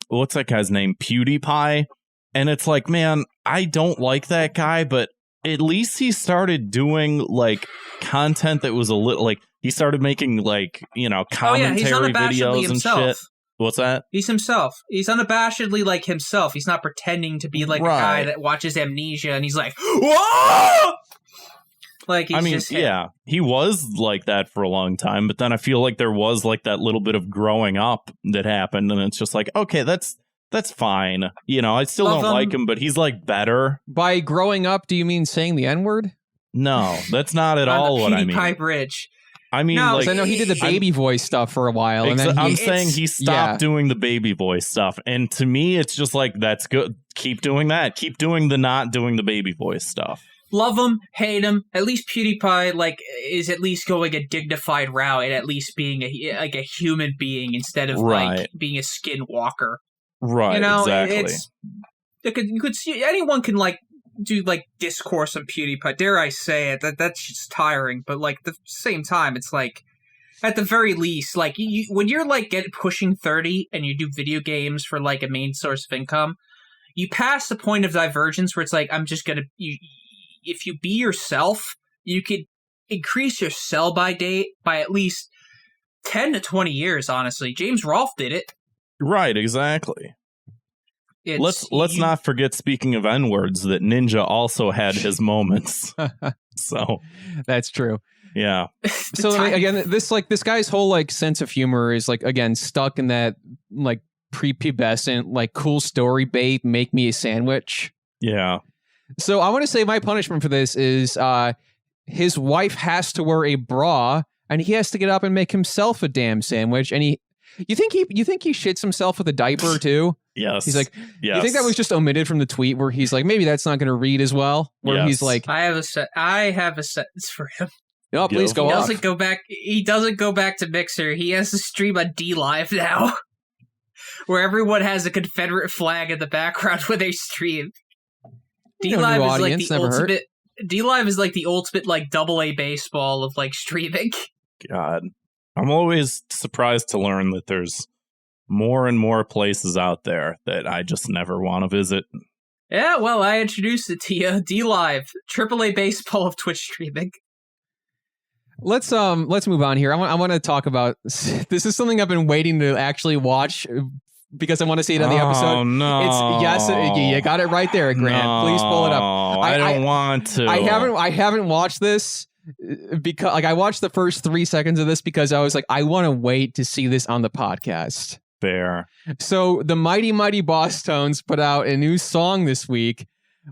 what's that guy's name? PewDiePie, and it's like, man, I don't like that guy, but at least he started doing like content that was a little like he started making like, you know, commentary videos and shit. What's that? He's himself. He's unabashedly like himself. He's not pretending to be like a guy that watches Amnesia and he's like, whoa! Like, he's just he was like that for a long time, but then I feel like there was like that little bit of growing up that happened, and it's just like, okay, that's fine. You know, I still don't like him, but he's like better. By growing up, do you mean saying the N-word? No, that's not at all what I mean. PewDiePie bridge. I mean, no, like, I know he did the baby voice stuff for a while, and then I'm saying he stopped doing the baby voice stuff, and to me, it's just like, that's good. Keep doing that. Keep doing the not doing the baby voice stuff. Love him, hate him. At least PewDiePie like is at least going a dignified route and at least being a human being instead of like being a skinwalker. Right. You know, exactly. you could see anyone can like do like discourse on PewDiePie. Dare I say it? That's just tiring. But like at the same time, it's like at the very least, like when you're like pushing 30 and you do video games for like a main source of income, you pass the point of divergence where it's like I'm just gonna if you be yourself, you could increase your sell-by date by at least 10 to 20 years, honestly. James Rolfe did it. Right, exactly. Let's not forget, speaking of N-words, that Ninja also had his moments. So that's true. Yeah. So again, this guy's whole like sense of humor is like, again, stuck in that like prepubescent, like cool story bait, make me a sandwich. Yeah. So I want to say my punishment for this is his wife has to wear a bra and he has to get up and make himself a damn sandwich. And you think he shits himself with a diaper too? Yes. He's like, you think that was just omitted from the tweet where he's like, maybe that's not going to read as well? Where he's like, I have a sentence for him. Oh, please go off. He doesn't go back to Mixer. He has to stream on D-Live now, where everyone has a Confederate flag in the background when they stream. D-Live is like the ultimate. D-Live is like the ultimate like AA baseball of like streaming. God, I'm always surprised to learn that there's more and more places out there that I just never want to visit. Yeah, well, I introduced it to you. D-Live, AAA baseball of Twitch streaming. Let's move on here. I want to talk about this. Is something I've been waiting to actually watch because I want to see it on the episode. Oh no! You got it right there, Grant. No, please pull it up. I don't want to. I haven't watched this because like I watched the first 3 seconds of this because I was like, I want to wait to see this on the podcast. Fair. So the Mighty Might Bosstones put out a new song this week,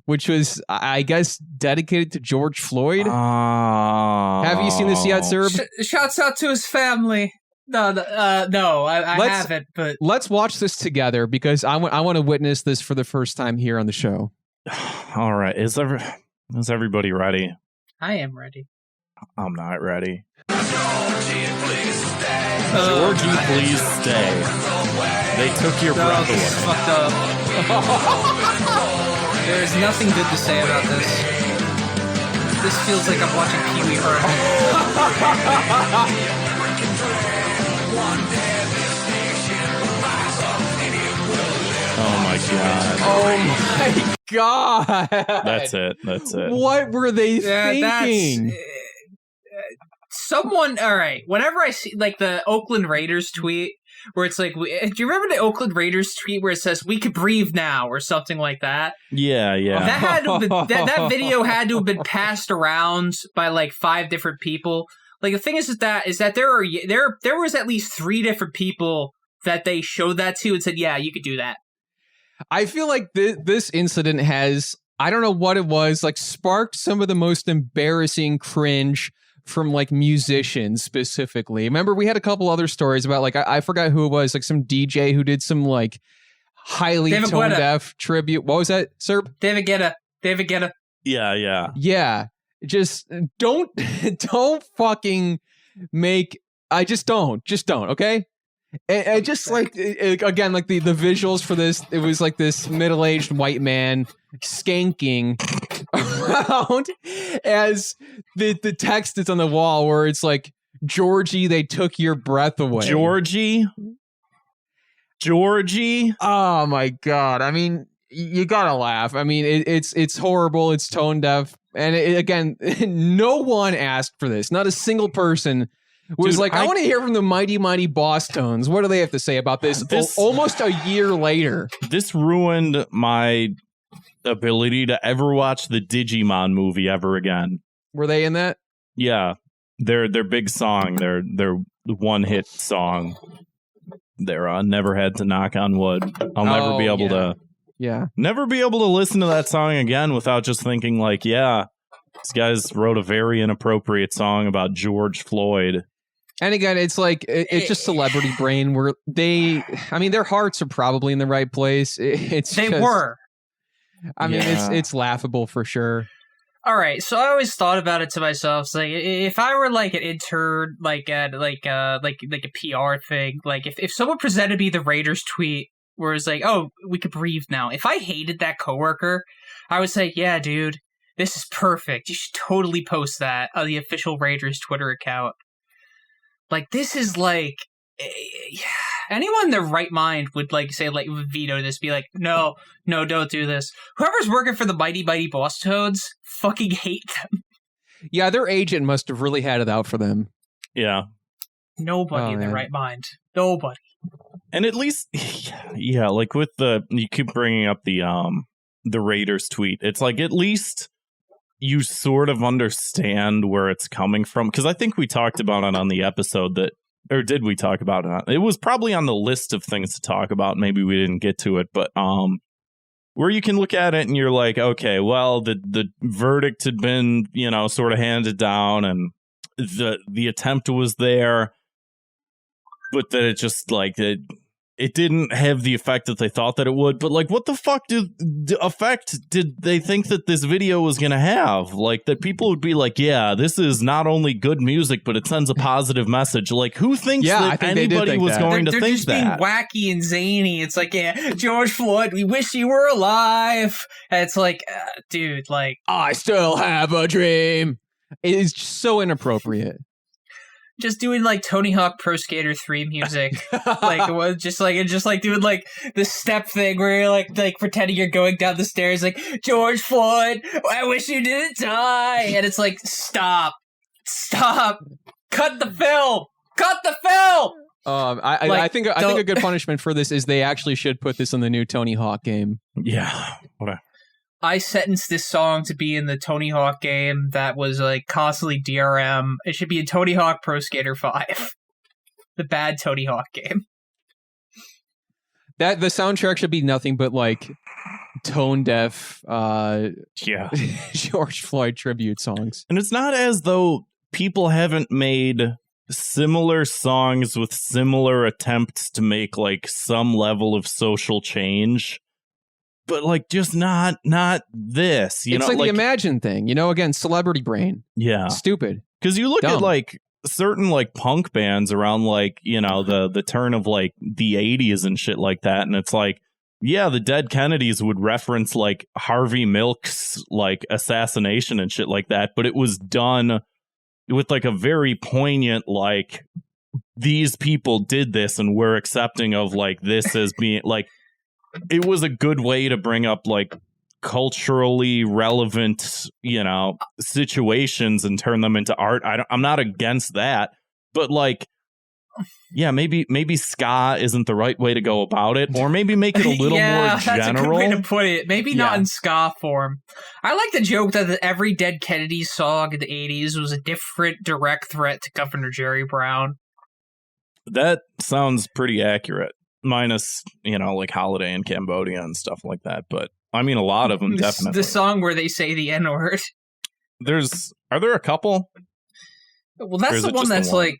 which was, I guess, dedicated to George Floyd. Have you seen this yet, Serb? Shouts out to his family. No, I haven't. But let's watch this together because I want to witness this for the first time here on the show. All right, is everybody ready? I am ready. I'm not ready. Georgie, please stay. They took your breath away. Fucked up. There's nothing good to say about this. This feels like I'm watching Pee Wee Herman. Oh my god. Oh my god. That's it. What were they thinking? Someone, all right, whenever I see like the Oakland Raiders tweet where it's like, do you remember the Oakland Raiders tweet where it says "We could breathe now" or something like that? Yeah. That had to have been, that video had to have been passed around by like 5 different people. Like the thing is that there was at least 3 different people that they showed that to and said, "Yeah, you could do that." I feel like this incident has, I don't know what it was, like sparked some of the most embarrassing cringe from like musicians specifically. Remember, we had a couple other stories about like, I forgot who it was, like some DJ who did some like highly tone deaf tribute. What was that, Serb? David Guetta. Yeah. Yeah. Just don't fucking make, just don't, okay? And just like, again, like the visuals for this, it was like this middle-aged white man skanking around as the text is on the wall where it's like, Georgie, they took your breath away. Georgie. Oh my God. I mean, you gotta laugh. I mean, it's horrible. It's tone deaf. And again, no one asked for this. Not a single person was like, I want to hear from the Mighty Mighty Bosstones. What do they have to say about this almost a year later? This ruined my ability to ever watch the Digimon movie ever again. Were they in that? Yeah. Their big song, their one-hit song. They're Never Had to Knock on Wood. I'll never be able to... Yeah. Never be able to listen to that song again without just thinking like, yeah, these guys wrote a very inappropriate song about George Floyd. And again, it's like, it's just celebrity brain where their hearts are probably in the right place. They were. I mean, it's laughable for sure. All right, so I always thought about it to myself. It's like, if I were like an intern, like a PR thing, like if someone presented me the Raiders tweet where it's like, "Oh, we could breathe now." If I hated that coworker, I would say, "Yeah, dude, this is perfect. You should totally post that on the official Raiders Twitter account." Like, this is like, anyone in their right mind would like say, like, veto this, be like, no, don't do this. Whoever's working for the Mighty Mighty Bosstones, fucking hate them. Yeah, their agent must have really had it out for them. Yeah. Nobody in their right mind. Nobody. And at least, yeah, like with you keep bringing up the Raiders tweet. It's like, at least you sort of understand where it's coming from. Because I think we talked about it on the episode or did we talk about it? It was probably on the list of things to talk about. Maybe we didn't get to it, but where you can look at it and you're like, okay, well, the verdict had been, sort of handed down and the attempt was there, but that it just like it didn't have the effect that they thought that it would. But like, what the fuck effect did they think that this video was going to have? Like, that people would be like, yeah, this is not only good music, but it sends a positive message. Like, who thinks that anybody was going to think that? They're just being wacky and zany. It's like, yeah, George Floyd, we wish you were alive. And it's like, dude, like, I still have a dream. It is just so inappropriate. Just doing like Tony Hawk Pro Skater 3 music, like it was just like doing like the step thing where you're like pretending you're going down the stairs, like, George Floyd, I wish you didn't die, and it's like, stop, cut the film. I think a good punishment for this is they actually should put this in the new Tony Hawk game. Yeah, whatever. I sentenced this song to be in the Tony Hawk game that was like constantly DRM. It should be in Tony Hawk Pro Skater 5. The bad Tony Hawk game. That the soundtrack should be nothing but like tone deaf George Floyd tribute songs. And it's not as though people haven't made similar songs with similar attempts to make like some level of social change. But like, just not this, It's like the Imagine thing, again, celebrity brain. Yeah. Stupid. Because you look at like certain like punk bands around like, the turn of like the 80s and shit like that. And it's like, yeah, the Dead Kennedys would reference like Harvey Milk's like assassination and shit like that. But it was done with like a very poignant, like, these people did this and we're accepting of like this as being like, it was a good way to bring up like culturally relevant, situations and turn them into art. I'm not against that, but like, Yeah, maybe ska isn't the right way to go about it, or maybe make it a little more general. That's a good way to put it. Maybe not in ska form. I like the joke that every Dead Kennedys song in the 80s was a different direct threat to Governor Jerry Brown. That sounds pretty accurate, minus, like Holiday in Cambodia and stuff like that. But I mean, a lot of them definitely. The song where they say the N-word. Are there a couple? Well, that's the one that's like.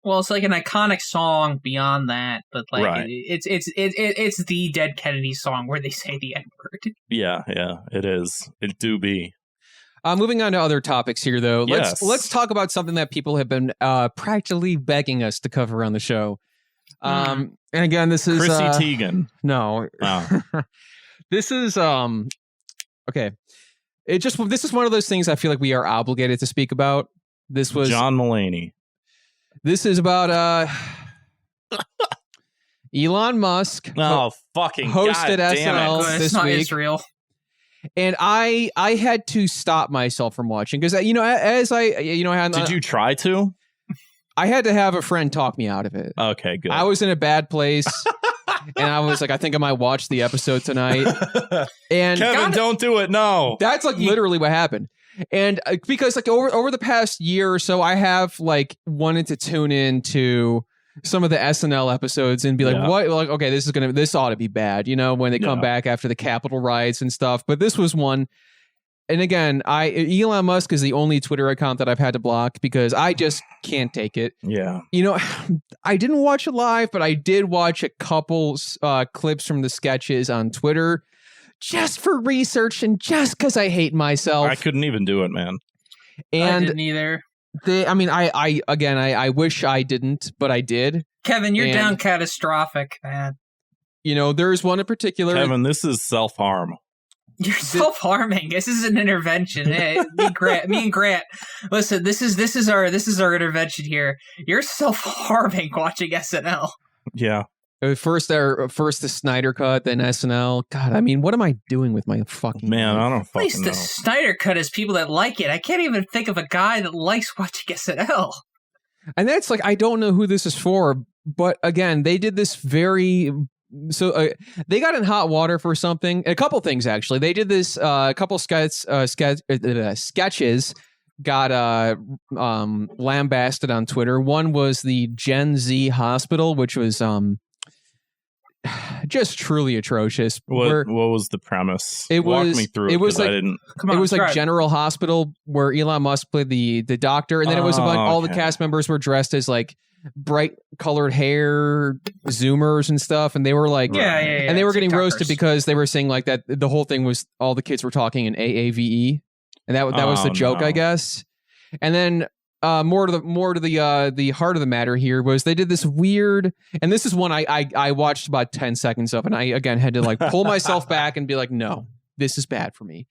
Well, it's like an iconic song beyond that, but like right. it's the Dead Kennedy song where they say the N-word. Yeah, it is. It do be. Moving on to other topics here, though. Yes. Let's talk about something that people have been practically begging us to cover on the show. And again, this is Chrissy Teigen. No, Oh. This is okay. This is one of those things I feel like we are obligated to speak about. This was John Mulaney. This is about Elon Musk. Fucking hosted SNL It's this not week. Israel. And I had to stop myself from watching because Did you try to? I had to have a friend talk me out of it. Okay, good. I was in a bad place, and I was like, I think I might watch the episode tonight. And Kevin, don't do it. No, that's like literally what happened. And because like over the past year or so, I have like wanted to tune in to some of the SNL episodes and be like, what? Like, okay, this ought to be bad, when they come back after the Capitol riots and stuff. But this was one. And again, Elon Musk is the only Twitter account that I've had to block because I just can't take it. Yeah. I didn't watch it live, but I did watch a couple clips from the sketches on Twitter just for research and just because I hate myself. I couldn't even do it, man. And I didn't either. I wish I didn't, but I did. Kevin, you're down catastrophic, man. There's one in particular. Kevin, this is self-harm. You're self-harming. This is an intervention. Me and Grant. Listen, this is our intervention here. You're self-harming watching SNL. Yeah. First the Snyder Cut, then SNL. God, I mean, what am I doing with my fucking man? life? I don't fucking know. At least the Snyder Cut is people that like it. I can't even think of a guy that likes watching SNL. And that's like, I don't know who this is for, but again, they did this very. So they got in hot water for something. A couple things actually. They did this. A couple sketches got lambasted on Twitter. One was the Gen Z hospital, which was just truly atrocious. What was the premise? Walk me through. It was like I didn't. Come on, it was like describe. General Hospital where Elon Musk played the doctor, and then it was all the cast members were dressed as like bright colored hair Zoomers and stuff, and they were like, and they were getting roasted because they were saying like that the whole thing was all the kids were talking in AAVE, and that was the joke, I guess. And then more to the heart of the matter here was they did this weird, and this is one I watched about 10 seconds of, and I again had to like pull myself back and be like, no, this is bad for me.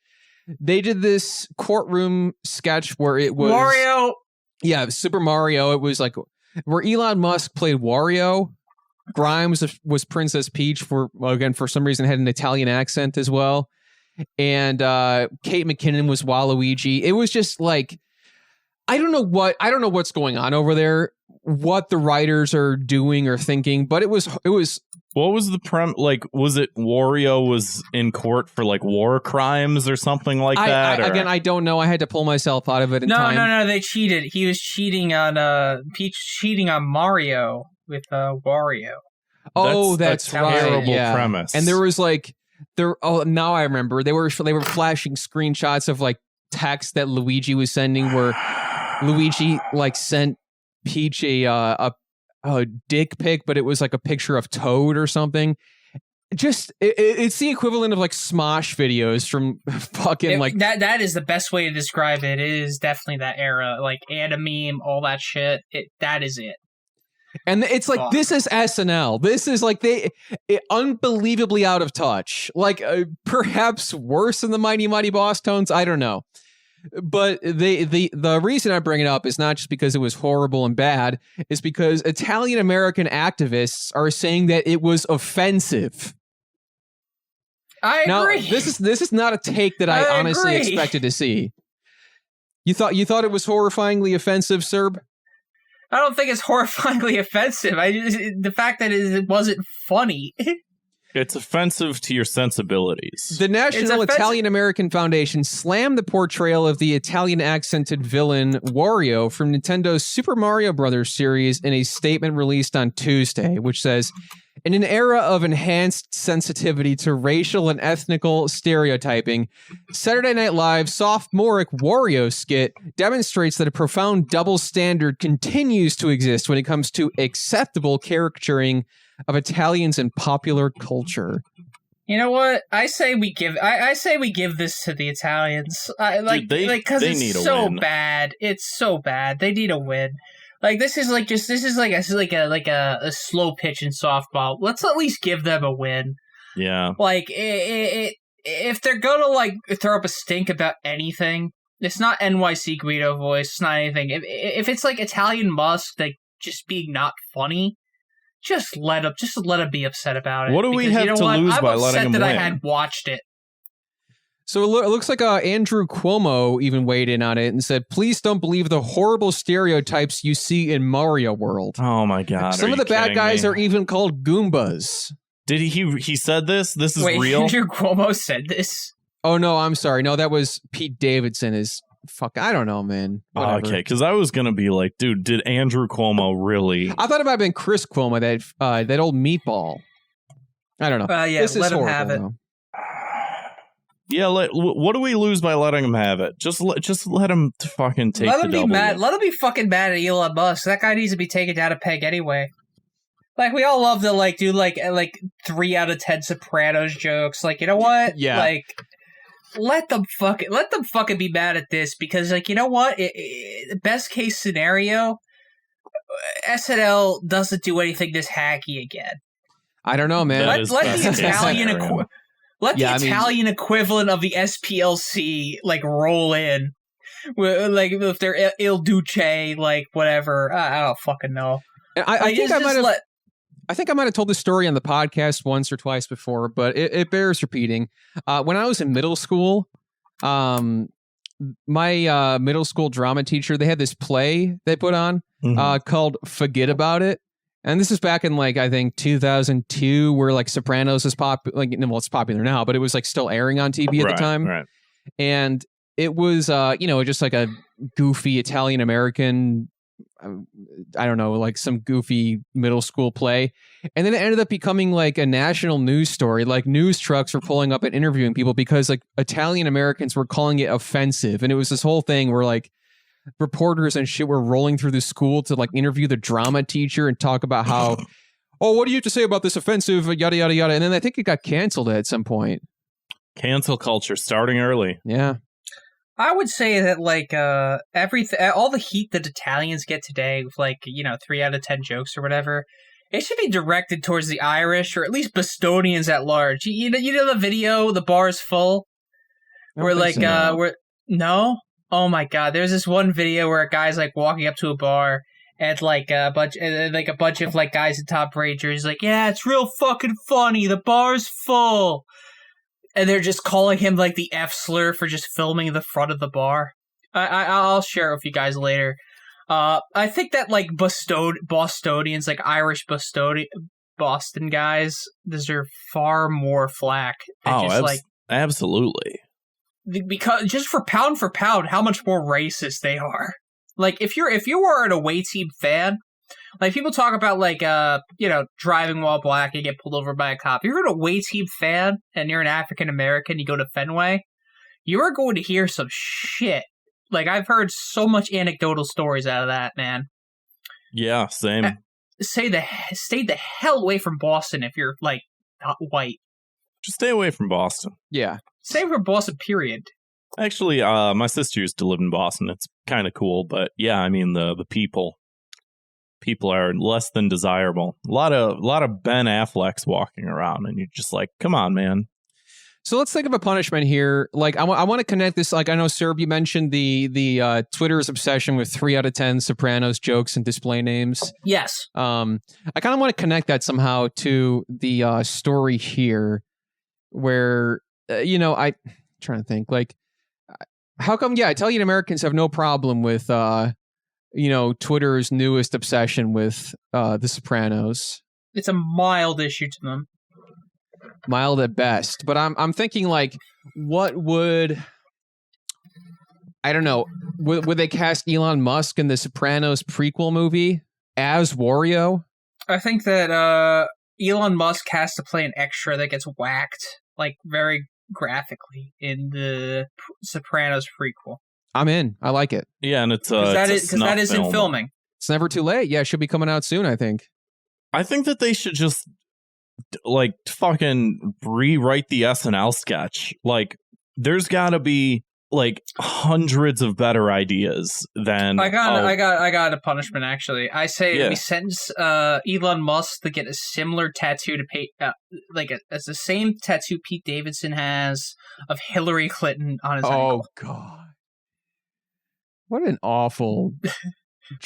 They did this courtroom sketch where it was Wario. Yeah, Super Mario. It was like where Elon Musk played Wario. Grimes was Princess Peach for some reason had an Italian accent as well. And Kate McKinnon was Waluigi. It was just like I don't know what's going on over there, what the writers are doing or thinking, but it was what was the like was it Wario was in court for like war crimes or something like that? Again, I don't know. I had to pull myself out of it in time. No, they cheated. He was cheating on Peach cheating on Mario with Wario. Oh, that's right. Terrible yeah. premise. And there was like now I remember they were flashing screenshots of like text that Luigi was sending where Luigi like sent Peach a dick pic, but it was like a picture of Toad or something. Just it's the equivalent of like Smosh videos from fucking like that is the best way to describe it. It is definitely that era, like anime, all that shit. That is it. And it's like, this is SNL. This is like unbelievably out of touch. Like perhaps worse than the Mighty Mighty Bosstones. I don't know. But the reason I bring it up is not just because it was horrible and bad. It's because Italian American activists are saying that it was offensive. I agree. Now, this is not a take that I honestly expected to see. You thought it was horrifyingly offensive, Serb? I don't think it's horrifyingly offensive. The fact that it wasn't funny. It's offensive to your sensibilities. The National offensive. Italian American Foundation slammed the portrayal of the Italian accented villain Wario from Nintendo's Super Mario Bros. Series in a statement released on Tuesday, which says, in an era of enhanced sensitivity to racial and ethnical stereotyping, Saturday Night Live's sophomoric Wario skit demonstrates that a profound double standard continues to exist when it comes to acceptable caricaturing of Italians in popular culture. You know what? I say we give this to the Italians. Because they it's need a so win. bad. It's so bad. They need a win. Like this is like a slow pitch in softball. Let's at least give them a win. Yeah. Like if they're gonna like throw up a stink about anything, it's not NYC Guido voice. It's not anything. If it's like Italian Musk, like just being not funny. Just let him be upset about it. What do we have to lose by letting him I'm upset that I win? had watched it. So it looks like Andrew Cuomo even weighed in on it and said, please don't believe the horrible stereotypes you see in Mario World. Oh my God. Some of the bad guys are even called Goombas. Did he said this? This is Wait, real? Andrew Cuomo said this? Oh, no, I'm sorry. No, that was Pete Davidson. I don't know, man. Whatever. Okay, because I was going to be like, dude, did Andrew Cuomo really? I thought it might have been Chris Cuomo, that old meatball. I don't know. Yeah, this let is him horrible, have it. though. Yeah, what do we lose by letting him have it? Just let him fucking take Let the him be W. mad. Let him be fucking mad at Elon Musk. That guy needs to be taken down a peg anyway. Like we all love to like do like 3 out of 10 Sopranos jokes. Like, you know what? Yeah. Like let them fucking be mad at this because like, you know what? Best case scenario, SNL doesn't do anything this hacky again. I don't know, man. That is Let best the case Italian scenario. Italian equivalent of the SPLC like roll in, like if they're Il Duce, like whatever. I don't fucking know. I think I might have told this story on the podcast once or twice before, but it bears repeating. When I was in middle school, my middle school drama teacher, they had this play they put on called Forget About It. And this is back in like, I think 2002 where like Sopranos is it's popular now, but it was like still airing on TV at the time. Right. And it was, just like a goofy Italian American, I don't know, like some goofy middle school play. And then it ended up becoming like a national news story. Like news trucks were pulling up and interviewing people because like Italian Americans were calling it offensive. And it was this whole thing where like reporters and shit were rolling through the school to like interview the drama teacher and talk about how, oh, what do you have to say about this offensive, yada, yada, yada. And then I think it got canceled at some point. Cancel culture starting early. Yeah. I would say that like all the heat that Italians get today with like 3 out of 10 jokes or whatever, it should be directed towards the Irish or at least Bostonians at large. You know the video, the bar's full, where like no. Oh my God! There's this one video where a guy's like walking up to a bar and like a bunch of like guys in top rangers like, yeah, it's real fucking funny. The bar's full, and they're just calling him like the F slur for just filming the front of the bar. I'll share it with you guys later. I think that like Bostonians, like Irish Boston guys, deserve far more flack. Absolutely. Because just for pound, how much more racist they are. Like if you are an away team fan, like people talk about like driving while black and get pulled over by a cop. If you're an away team fan and you're an African American, you go to Fenway, you are going to hear some shit. Like I've heard so much anecdotal stories out of that, man. Yeah, same. Stay the hell away from Boston if you're like not white. Just stay away from Boston. Yeah. Stay from Boston, period. Actually, my sister used to live in Boston. It's kind of cool, but yeah, I mean the people are less than desirable. A lot of Ben Afflecks walking around, and you're just like, come on, man. So let's think of a punishment here. Like I want to connect this. Like I know Serb, you mentioned the Twitter's obsession with 3 out of 10 Sopranos jokes and display names. Yes. I kind of want to connect that somehow to the story here, where I'm trying to think like, how come? Yeah, Italian Americans have no problem with Twitter's newest obsession with The Sopranos. It's a mild issue to them. Mild at best. But I'm thinking, like, what would... I don't know. Would they cast Elon Musk in the Sopranos prequel movie as Wario? I think that Elon Musk has to play an extra that gets whacked, like, very graphically in the Sopranos prequel. I'm in. I like it. Yeah, and it's because that is in film. filming. It's never too late. Yeah, it should be coming out soon, I think. I think that they should just like fucking rewrite the SNL sketch. Like, there's got to be like hundreds of better ideas than I got a punishment actually. I say we sentence Elon Musk to get a similar tattoo to pay as the same tattoo Pete Davidson has of Hillary Clinton on his ankle. Oh god. What an awful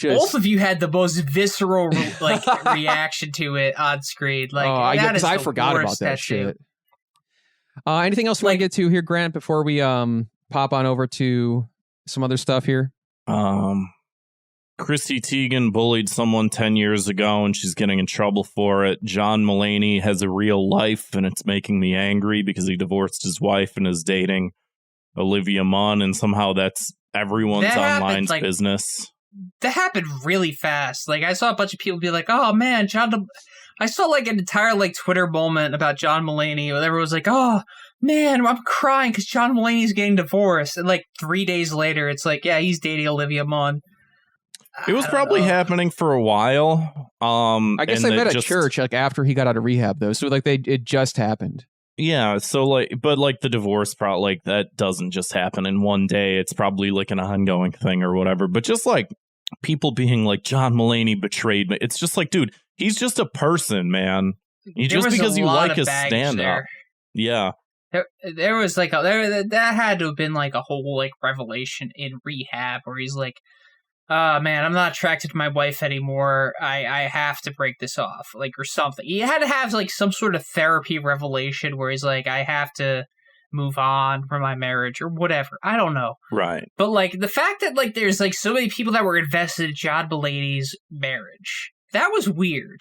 Both of you had the most visceral reaction to it on screen. Like, I forgot about that shit. Anything else we want to get to here, Grant, before we pop on over to some other stuff here? Chrissy Teigen bullied someone 10 years ago and she's getting in trouble for it. John Mulaney has a real life and it's making me angry because he divorced his wife and is dating Olivia Munn, and somehow that's everyone's online business. That happened really fast. Like, I saw a bunch of people be like, "Oh man, I saw like an entire Twitter moment about John Mulaney where everyone was like, "Oh man, I'm crying because John Mulaney's getting divorced." And 3 days later, it's like, yeah, he's dating Olivia Munn. It was probably happening for a while. I guess they met at church after he got out of rehab, though. So it just happened. Yeah, so but the divorce that doesn't just happen in one day. It's probably an ongoing thing or whatever. But just people being like, John Mulaney betrayed me. It's just dude, he's just a person, man. Just because you like his stand-up. Yeah. There was that had to have been a whole revelation in rehab where he's like, "Oh man, I'm not attracted to my wife anymore. I have to break this off," or something. He had to have some sort of therapy revelation where he's like, "I have to move on from my marriage," or whatever. I don't know. Right. But the fact that there's so many people that were invested in John Mulaney's marriage, that was weird.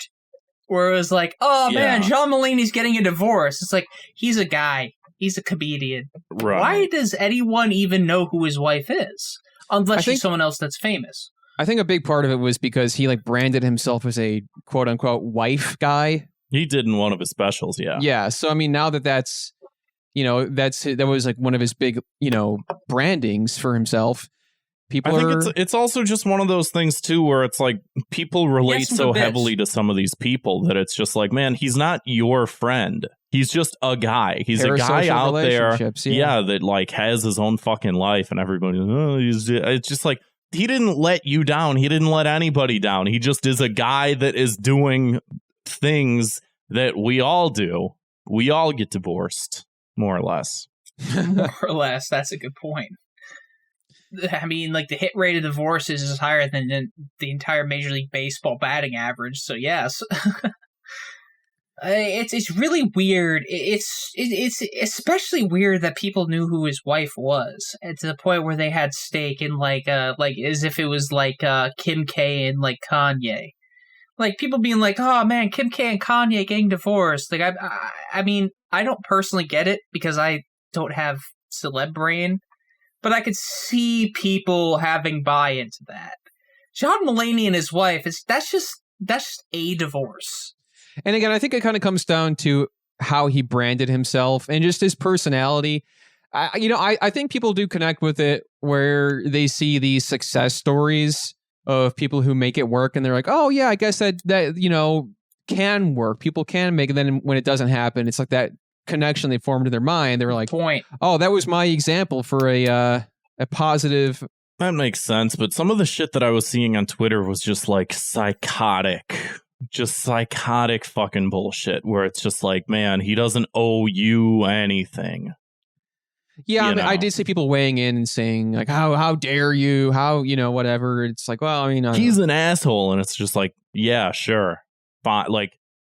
Where it was man, John Mulaney's getting a divorce. It's he's a guy. He's a comedian. Right. Why does anyone even know who his wife is? Unless she's someone else that's famous. I think a big part of it was because he branded himself as a quote unquote wife guy. He did in one of his specials, yeah. Yeah. So I mean, now that's that was one of his big brandings for himself. People it's also just one of those things too where it's people relate so heavily to some of these people that it's just man, he's not your friend. He's just a guy. He's a guy out there, that has his own fucking life, and everybody. It's just he didn't let you down. He didn't let anybody down. He just is a guy that is doing things that we all do. We all get divorced, more or less. More or less, that's a good point. I mean, the hit rate of divorces is higher than the entire Major League Baseball batting average. So yes. It's really weird. It's especially weird that people knew who his wife was, and to the point where they had stake in as if it was Kim K and Kanye, people being oh man, Kim K and Kanye getting divorced. I mean, I don't personally get it because I don't have celeb brain, but I could see people having buy into that. John Mulaney and his wife that's just a divorce. And again, I think it kind of comes down to how he branded himself and just his personality. I think people do connect with it where they see these success stories of people who make it work, and they're like, "Oh yeah, I guess that can work. People can make it." Then when it doesn't happen, it's that connection they formed in their mind. They were like, "Oh, that was my example for a positive." That makes sense, but some of the shit that I was seeing on Twitter was just psychotic. Just psychotic fucking bullshit where it's just man, he doesn't owe you anything. Yeah, I mean, I did see people weighing in and saying how dare you, how whatever. It's well, I mean, he's an asshole, and it's just yeah, sure, fine.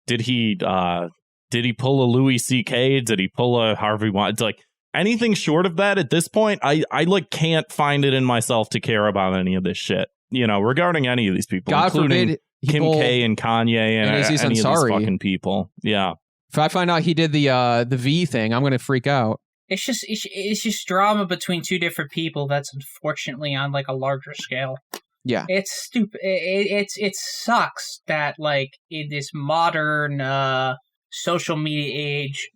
Did he pull a Louis C.K.? Did he pull a Harvey Weinstein? Anything short of that at this point, I can't find it in myself to care about any of this shit. regarding any of these people, God including forbid Kim people- K and Kanye and Aziz any of Ansari. these fucking people. Yeah. If I find out he did the V thing, I'm gonna freak out. It's just drama between two different people that's unfortunately on like a larger scale. Yeah. It's stupid. It sucks that like in this modern social media age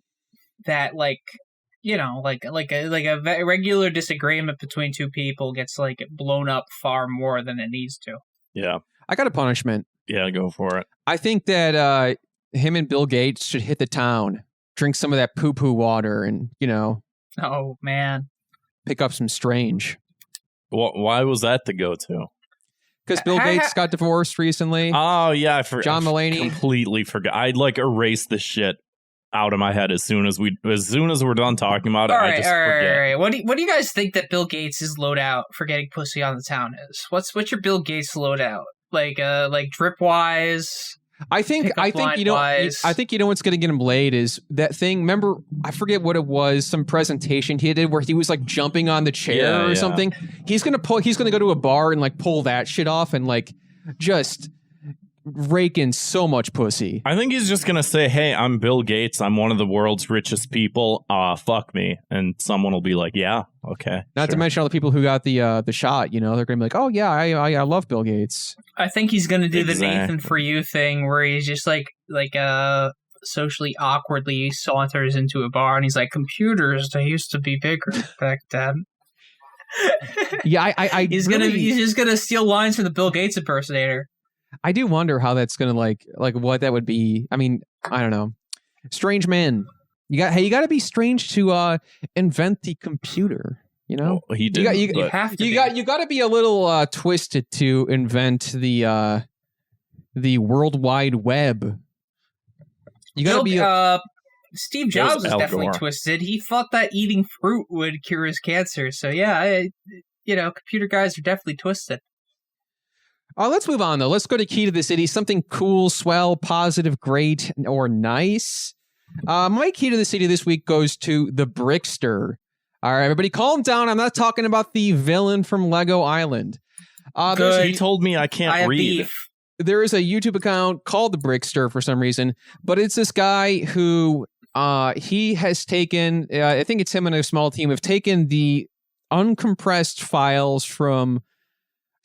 that like a regular disagreement between two people gets like blown up far more than it needs to. Yeah. I got a punishment. Yeah, go for it. I think that him and Bill Gates should hit the town, drink some of that poo-poo water, and, Oh man. pick up some strange. Why was that the go-to? Because Bill Gates got divorced recently. Oh, yeah. John Mulaney. Completely forgot. I'd like erase the shit out of my head as soon as we're done talking about it. All I just forget. right. What do you guys think that Bill Gates' loadout for getting pussy on the town is? What's your Bill Gates loadout? Like drip wise? I think line-wise. I think what's going to get him laid is that thing. Remember, I forget what it was. Some presentation he did where he was like jumping on the chair or something. He's gonna go to a bar and like pull that shit off and like just rake in so much pussy. I think he's just gonna say, "Hey, I'm Bill Gates. I'm one of the world's richest people. Fuck me," and someone will be like, "Yeah, okay." Not to mention all the people who got the shot. They're gonna be like, "Oh yeah, I love Bill Gates." I think he's gonna do the Exactly. Nathan For You thing where he's just like socially awkwardly saunters into a bar and he's like, computers, they used to be bigger back then. Yeah, I he's just gonna steal lines from the Bill Gates impersonator. I do wonder how that's gonna like what that would be. I mean, I don't know. Strange man. You got to be strange to invent the computer. Well, he did. You have to. You got to be a little twisted to invent the World Wide Web. You got to be. Steve Jobs is Al definitely Gore. twisted. He thought that eating fruit would cure his cancer. So yeah, computer guys are definitely twisted. Let's move on though. Let's go to key to the city. Something cool, swell, positive, great, or nice. My key to the city this week goes to the Brickster. All right, everybody, calm down. I'm not talking about the villain from Lego Island. Good. He told me I can't I have read. beef. There is a YouTube account called the Brickster for some reason, but it's this guy who he has taken. I think it's him and a small team have taken the uncompressed files from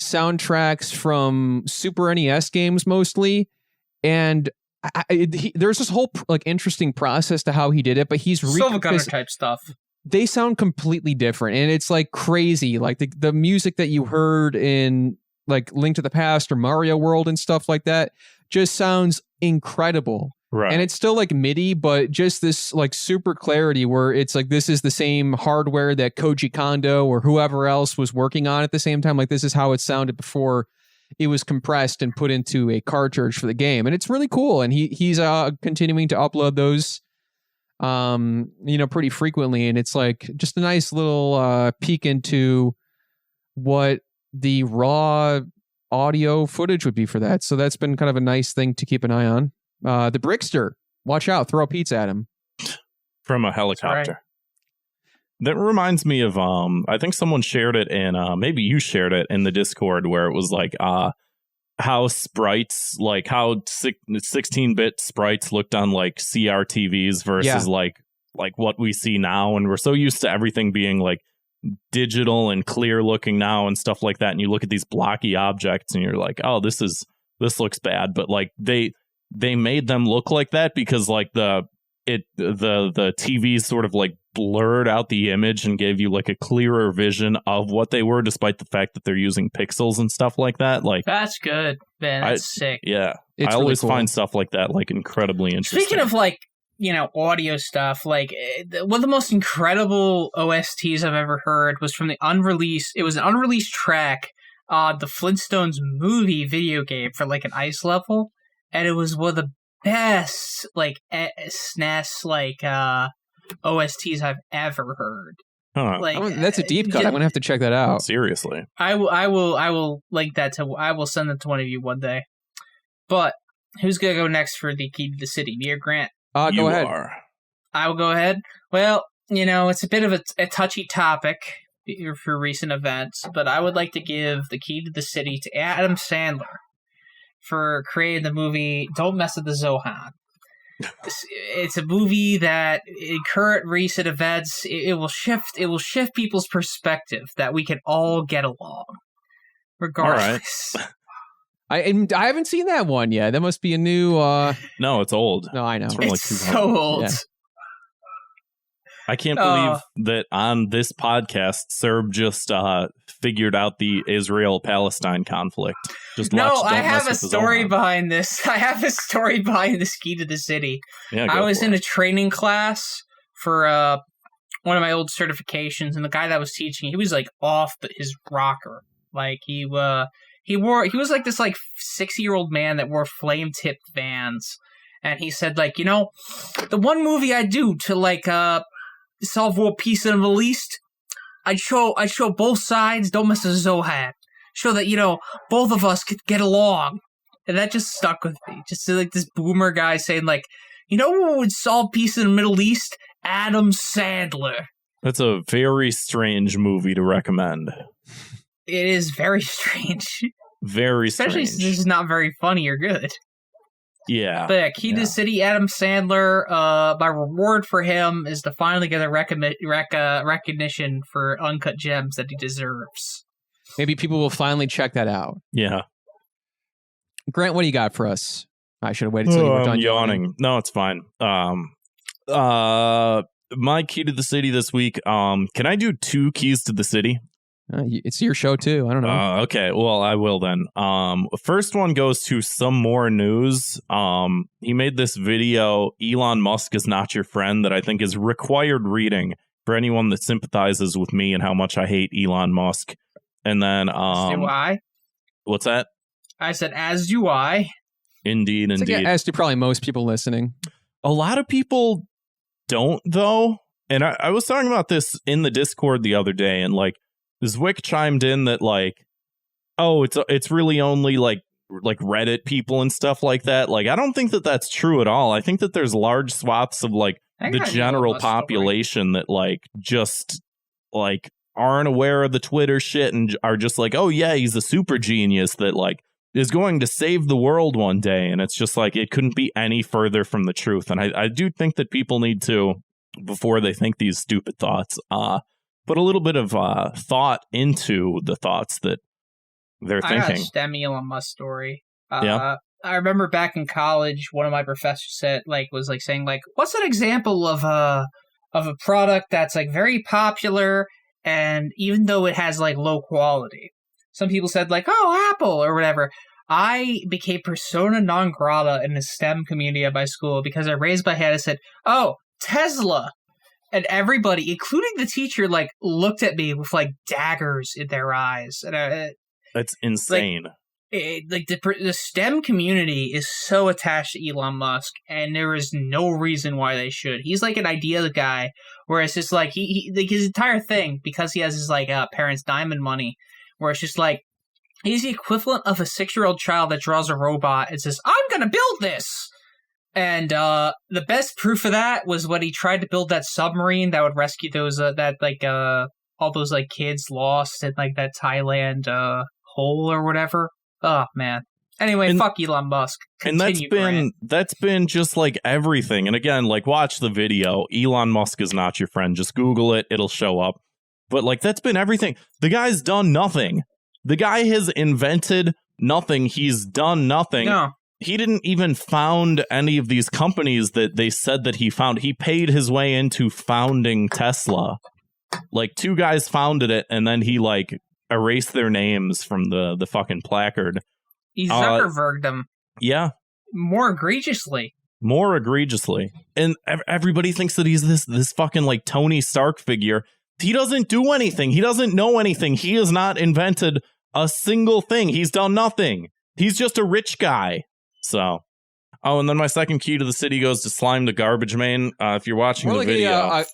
soundtracks from Super NES games mostly, and there's this whole interesting process to how he did it. But he's Silver Gunner type stuff. They sound completely different, and it's like crazy. Like the music that you heard in like Link to the Past or Mario World and stuff like that just sounds incredible. Right. And it's still like MIDI, but just this like super clarity where it's like this is the same hardware that Koji Kondo or whoever else was working on at the same time. Like this is how it sounded before it was compressed and put into a cartridge for the game. And it's really cool. And he's continuing to upload those pretty frequently. And it's like just a nice little peek into what the raw audio footage would be for that. So that's been kind of a nice thing to keep an eye on. The Brickster, watch out, throw a pizza at him. From a helicopter. Right. That reminds me of, I think someone shared it in, maybe you shared it in the Discord where it was like, how sprites, like how 16-bit sprites looked on like CRTVs versus like what we see now. And we're so used to everything being like digital and clear looking now and stuff like that. And you look at these blocky objects and you're like, oh, this looks bad. But like they made them look like that because like the TV sort of like blurred out the image and gave you like a clearer vision of what they were, despite the fact that they're using pixels and stuff like that. Like that's good, man. That's sick. Yeah, It's I always really cool. find stuff like that like incredibly interesting. Speaking of like audio stuff, like one of the most incredible OSTs I've ever heard was from the unreleased. It was an unreleased track, the Flintstones movie video game for like an ice level, and it was one of the best like SNES like OSTs I've ever heard. Huh. Like That's a deep cut. I'm gonna have to check that out. Seriously. I will link that to. I will send it to one of you one day. But who's gonna go next for the key to the city? Me or Grant? Go ahead. Are. I will go ahead. Well, it's a bit of a touchy topic for recent events, but I would like to give the key to the city to Adam Sandler for creating the movie Don't Mess with the Zohan. It's a movie that, in current recent events, it will shift people's perspective that we can all get along, regardless. I haven't seen that one yet. That must be a new. No, it's old. No, I know. It's from, like, It's 2000. so old. Yeah. I can't believe that on this podcast, Serb just figured out the Israel-Palestine conflict. Just watch No, I Don't have Mess a with the story Zohan. behind this. I have a story behind this key to the city. Yeah, I go was for in it. a training class for one of my old certifications, and the guy that was teaching, he was like off his rocker. Like he was like this like 60-year-old man that wore flame-tipped Vans, and he said like, the one movie I do to like solve world peace in the Middle East, I'd show both sides. Don't mess with Zohan. Show that both of us could get along, and that just stuck with me. Just like this boomer guy saying like, who would solve peace in the Middle East? Adam Sandler. That's a very strange movie to recommend. It is very strange, Very especially strange. since this is not very funny or good. Yeah. But yeah, Key to the City, Adam Sandler. My reward for him is to finally get a recognition for Uncut Gems that he deserves. Maybe people will finally check that out. Yeah. Grant, what do you got for us? I should have waited until you were I'm done yawning. No, it's fine. My key to the city this week. Can I do 2 keys to the city? It's your show too. I don't know. Okay, well, I will then. First one goes to some more news. He made this video, Elon Musk is not your friend, that I think is required reading for anyone that sympathizes with me and how much I hate Elon Musk. And then, Do I? what's that? I said, as do I. Indeed, It's like, indeed. as to probably most people listening. A lot of people don't, though. And I was talking about this in the Discord the other day, and like, Zwick chimed in that like, oh, it's really only like Reddit people and stuff like that. Like, I don't think that that's true at all. I think that there's large swaths of like I the got general Elon Musk story. population that like just like aren't aware of the Twitter shit and are just like, oh yeah, he's a super genius that like is going to save the world one day. And it's just like, it couldn't be any further from the truth. And I do think that people need to, before they think these stupid thoughts, put a little bit of thought into the thoughts that they're I got a thinking. STEM Elon Musk story. Yeah. I remember back in college, one of my professors was saying like, what's an example of a product that's like very popular and even though it has like low quality? Some people said like, oh, Apple or whatever. I became persona non grata in the STEM community at my school because I raised my hand and said, oh, Tesla. And everybody, including the teacher, like looked at me with like daggers in their eyes. And That's insane. the STEM community is so attached to Elon Musk, and there is no reason why they should. He's like an idea guy, where it's just like he like his entire thing, because he has his like parents' diamond money, where it's just like he's the equivalent of a 6-year-old child that draws a robot and says, "I'm gonna build this." And the best proof of that was when he tried to build that submarine that would rescue those all those like kids lost in like that Thailand hole or whatever. Oh man. Anyway, fuck Elon Musk. Continue, and that's been just like everything. And again, like watch the video. Elon Musk is not your friend. Just Google it, it'll show up. But like that's been everything. The guy's done nothing. The guy has invented nothing. He's done nothing. No. He didn't even found any of these companies that they said that he found. He paid his way into founding Tesla. Like 2 guys founded it, and then he like erased their names from the fucking placard. He Zuckerberged them. Yeah. More egregiously. And everybody thinks that he's this fucking like Tony Stark figure. He doesn't do anything. He doesn't know anything. He has not invented a single thing. He's done nothing. He's just a rich guy. So, and then my second key to the city goes to Slime the Garbage Man. If you're watching the video, a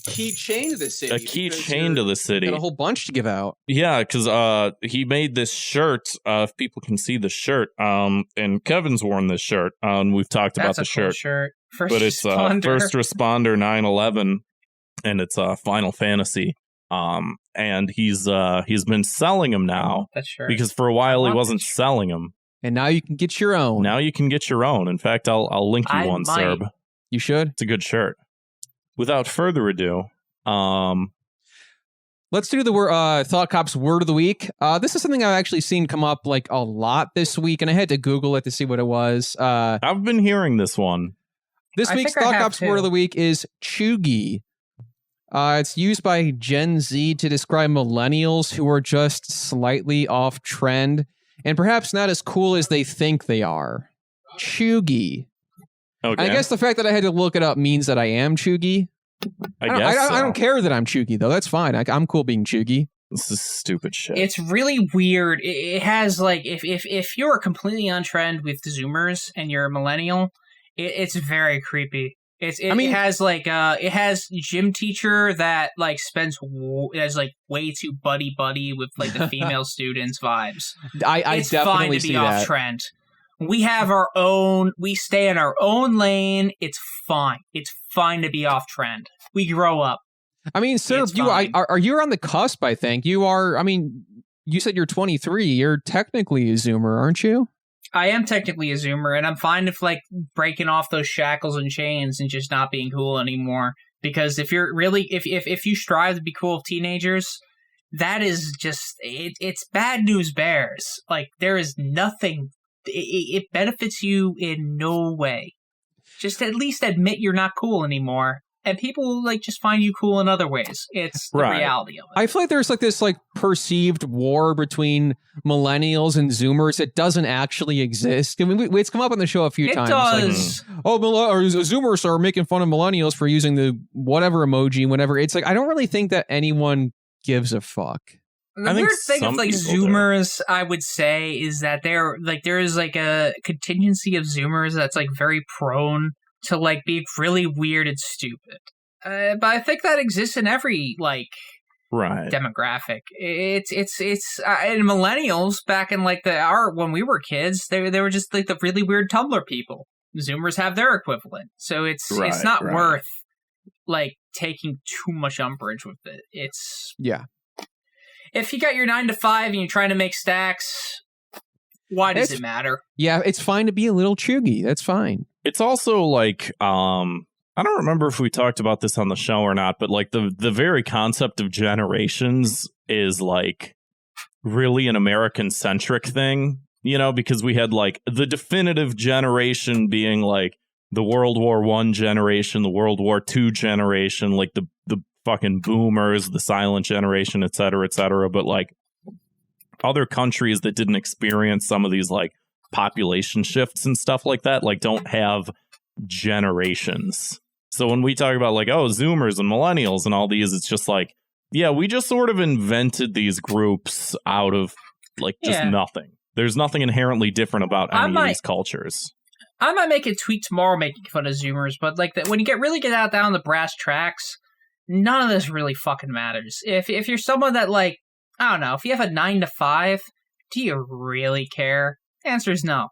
key chain to the city. a key chain to the city. Got a whole bunch to give out. Yeah, because he made this shirt. If people can see the shirt, and Kevin's worn this shirt. We've talked about the Cool shirt. First but it's responder. First Responder 9/11, and it's Final Fantasy. And he's been selling them now. That's true. Because for a while he wasn't selling them. And now you can get your own. Now you can get your own. In fact, I'll link you one, might. Serb. You should. It's a good shirt. Without further ado, let's do the Thought Cop's word of the week. This is something I've actually seen come up like a lot this week, and I had to Google it to see what it was. I've been hearing this one. This week's think I Thought have Cop's too. word of the week is chuggy. It's used by Gen Z to describe millennials who are just slightly off trend and perhaps not as cool as they think they are. Chuggy. Okay. I guess the fact that I had to look it up means that I am chuggy. I guess so. I don't care that I'm chuggy, though. That's fine. I'm cool being chuggy. This is stupid shit. It's really weird. It has like if you're completely on trend with Zoomers and you're a millennial, it's very creepy. It has gym teacher that like is like way too buddy with like the female students vibes. It's fine definitely to be see off that. trend. We have our own. We stay in our own lane. It's fine. It's fine to be off trend. We grow up. I mean, sir, It's fine. you're on the cusp, I think. You are, I mean, you said you're 23. You're technically a Zoomer, aren't you? I am technically a Zoomer, and I'm fine with like breaking off those shackles and chains and just not being cool anymore. Because if you're really, if you strive to be cool with teenagers, that is just it's bad news bears. Like there is nothing. It benefits you in no way. Just at least admit you're not cool anymore, and people will like just find you cool in other ways. It's the reality of it. I feel like there's like this like perceived war between millennials and Zoomers that doesn't actually exist. I mean, it's come up on the show a few It times. does. Like, or Zoomers are making fun of millennials for using the whatever emoji, whatever. It's like I don't really think that anyone gives a fuck. The I think weird thing some of like people do. Zoomers, I would say, is that there is like a contingency of Zoomers that's like very prone to like be really weird and stupid. But I think that exists in every like demographic. It's and millennials back in like when we were kids, they were just like the really weird Tumblr people. Zoomers have their equivalent, so it's not worth like taking too much umbrage with it. It's if you got your 9 to 5 and you're trying to make stacks, why does it matter? Yeah, it's fine to be a little chuggy. That's fine. It's also like I don't remember if we talked about this on the show or not, but like the very concept of generations is like really an American centric thing, you know, because we had like the definitive generation being like the World War I generation, the World War II generation, like the fucking boomers, the silent generation, et cetera, but like other countries that didn't experience some of these like population shifts and stuff like that, like don't have generations. So when we talk about like, oh, Zoomers and millennials and all these, it's just like, yeah, we just sort of invented these groups out of like just nothing. There's nothing inherently different about any of these cultures. I might make a tweet tomorrow making fun of Zoomers, but like when you get out down the brass tracks, none of this really fucking matters. If you're someone that like, I don't know, if you have a 9 to 5, do you really care? The answer is no.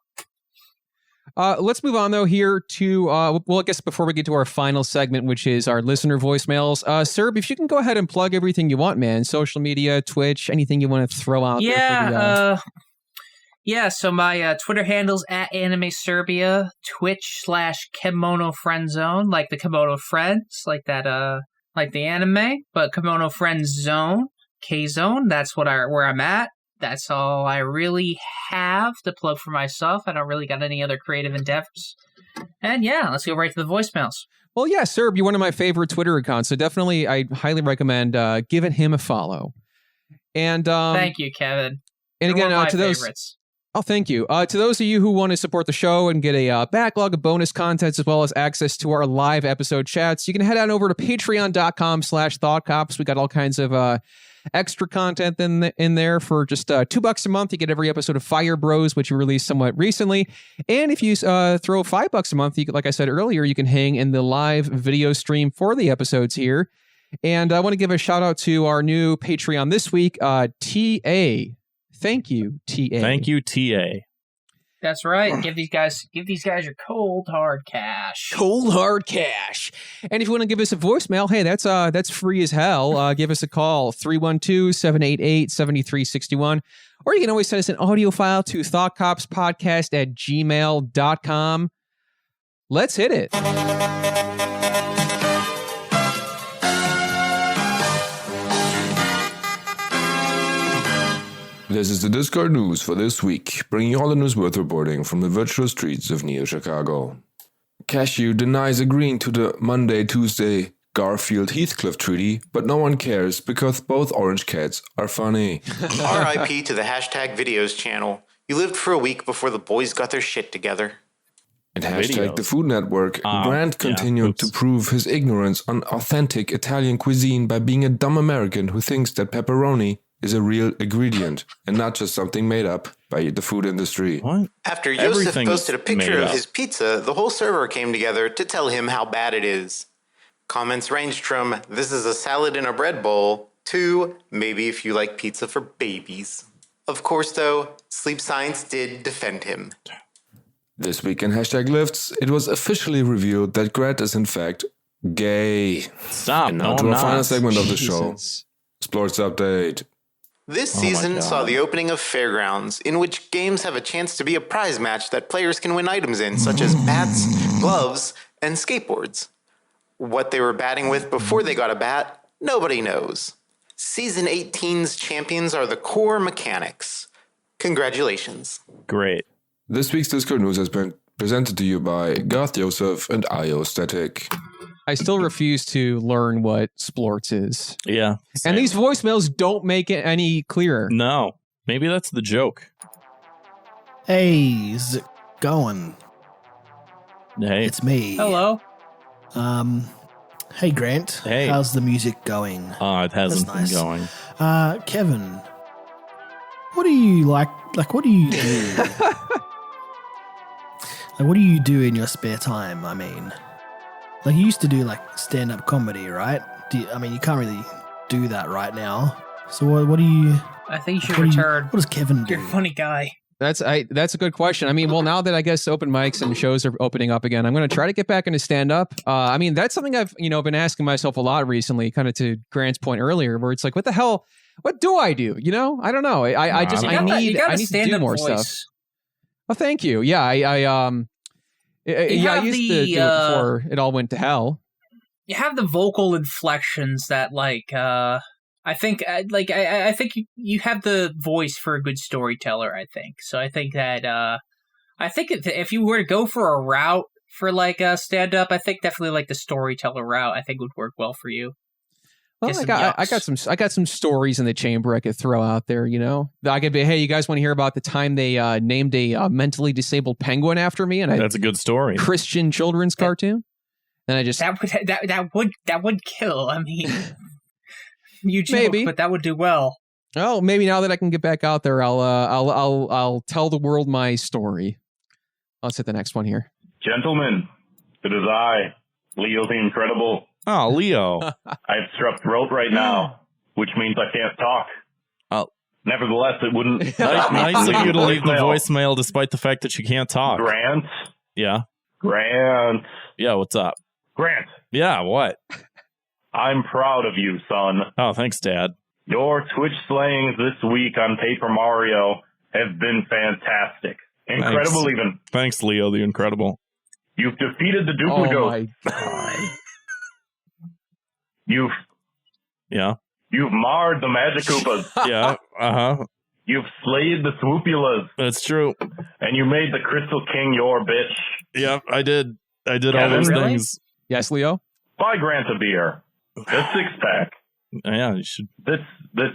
Let's move on, though, here to, well, I guess before we get to our final segment, which is our listener voicemails. Serb, if you can go ahead and plug everything you want, man. Social media, Twitch, anything you want to throw out there. So my Twitter handle's at AnimeSerbia, Twitch /Kemonofriendzone, like the Kimono Friends, like that, like the anime, but Kemonofriendzone, K-Zone, that's where I'm at. That's all I really have to plug for myself. I don't really got any other creative endeavors. And yeah, let's go right to the voicemails. Well, yeah, Serb, you're one of my favorite Twitter accounts, so definitely I highly recommend giving him a follow. And thank you, Kevin. And You're again, one of to my those favorites. Oh, thank you. To those of you who want to support the show and get a backlog of bonus content as well as access to our live episode chats, you can head on over to patreon.com/thoughtcops. We got all kinds of extra content in there for just $2 a month. You get every episode of Fire Bros, which we released somewhat recently. And if you throw $5 a month, like I said earlier, you can hang in the live video stream for the episodes here. And I want to give a shout out to our new Patreon this week, TA. Thank you, TA. Thank you, TA. That's right. Give these guys your cold hard cash. Cold hard cash. And if you want to give us a voicemail, hey, that's free as hell. Give us a call, 312-788-7361. Or you can always send us an audio file to thoughtcopspodcast@gmail.com. Let's hit it. This is the Discord news for this week, bringing you all the news worth reporting from the virtual streets of Neo-Chicago. Cashew denies agreeing to the Monday-Tuesday Garfield-Heathcliff treaty, but no one cares because both orange cats are funny. RIP to the hashtag videos channel. You lived for a week before the boys got their shit together. And hashtag the Food Network, Grant continued to prove his ignorance on authentic Italian cuisine by being a dumb American who thinks that pepperoni is a real ingredient and not just something made up by the food industry. What? After Joseph posted a picture of his pizza, the whole server came together to tell him how bad it is. Comments ranged from, "This is a salad in a bread bowl," to, "Maybe if you like pizza for babies." Of course, though, Sleep Science did defend him. This week in hashtag lifts, it was officially revealed that Grant is in fact gay. Stop. And now to our final segment of the show, Sports Update. This season saw the opening of Fairgrounds, in which games have a chance to be a prize match that players can win items in, such as bats, gloves, and skateboards. What they were batting with before they got a bat, nobody knows. Season 18's champions are the core mechanics. Congratulations. Great. This week's Discord news has been presented to you by Goth Joseph and IO Static. I still refuse to learn what Splorts is. Yeah. Same. And these voicemails don't make it any clearer. No. Maybe that's the joke. Hey, is it going? Hey. It's me. Hello. Hey Grant. Hey. How's the music going? Oh, it hasn't That's been nice. going. Kevin, what do you like, what do you do? What do you do in your spare time, I mean? Like, you used to do, stand-up comedy, right? You can't really do that right now. So what do you... I think you should return. What does Kevin do? You're a funny guy. That's a good question. Well, now that I guess open mics and shows are opening up again, I'm going to try to get back into stand-up. That's something I've, been asking myself a lot recently, kind of to Grant's point earlier, where it's like, what the hell, what do I do? I don't know. I need to do more stuff. Oh, thank you. Yeah, I used to do it before it all went to hell. You have the vocal inflections that, I think you have the voice for a good storyteller, I think. So I think that, if you were to go for a route for, a stand-up, I think definitely, the storyteller route, I think would work well for you. Well, I got some stories in the chamber I could throw out there, I could be, hey, you guys want to hear about the time they named a mentally disabled penguin after me? And that's a good story. Christian children's cartoon. And I just that would kill. You joke, maybe, but that would do well. Oh, maybe now that I can get back out there, I'll tell the world my story. Let's hit the next one here. Gentlemen, it is I, Leo the Incredible. Oh, Leo. I have strep throat right now, which means I can't talk. Oh. Nevertheless, it wouldn't... Nice of you to leave the voicemail despite the fact that you can't talk. Grant? Yeah? Grant? Yeah, what's up? Grant? Yeah, what? I'm proud of you, son. Oh, thanks, Dad. Your Twitch slayings this week on Paper Mario have been fantastic. Incredible, thanks. even. Thanks, Leo the Incredible. You've defeated the Duplicate. Oh, my God. You've marred the Magic Koopas. Yeah, uh-huh. You've slayed the Swoopulas. That's true. And you made the Crystal King your bitch. Yep, I did. I did Kevin, all those really? things. Yes, Leo? Buy Grant a beer. A six-pack. Yeah, you should That's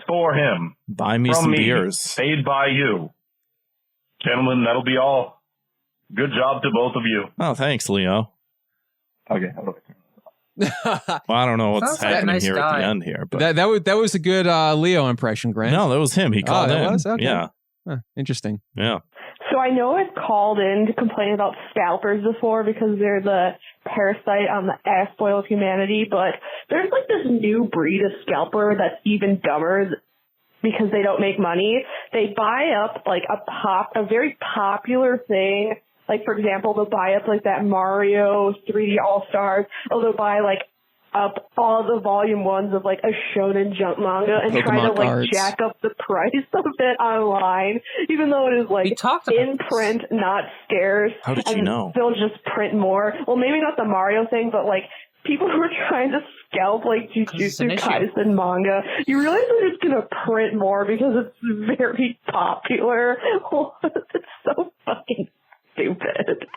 for him. buy me From some me, beers. paid by you. Gentlemen, that'll be all. Good job to both of you. Oh, thanks, Leo. Okay. Well, I don't know what's Sounds like a happening nice here at guy. the end here, but that was a good Leo impression, Grant. no, that was him. He called that in. was? Okay. Yeah, Huh, interesting. yeah. So I know I've called in to complain about scalpers before because they're the parasite on the ass spoil of humanity, but there's this new breed of scalper that's even dumber because they don't make money, they buy up like a very popular thing. Like, for example, they'll buy up like that Mario 3D All-Stars, or they'll buy like up all the volume 1s of like a Shonen Jump manga and Pokemon try to like cards. jack up the price of it online, even though it is like in print, not scarce. How did you and know? They'll just print more. Well, maybe not the Mario thing, but like people who are trying to scalp like Jujutsu Kaisen manga, you realize they're just gonna print more because it's very popular. It's so fucking stupid.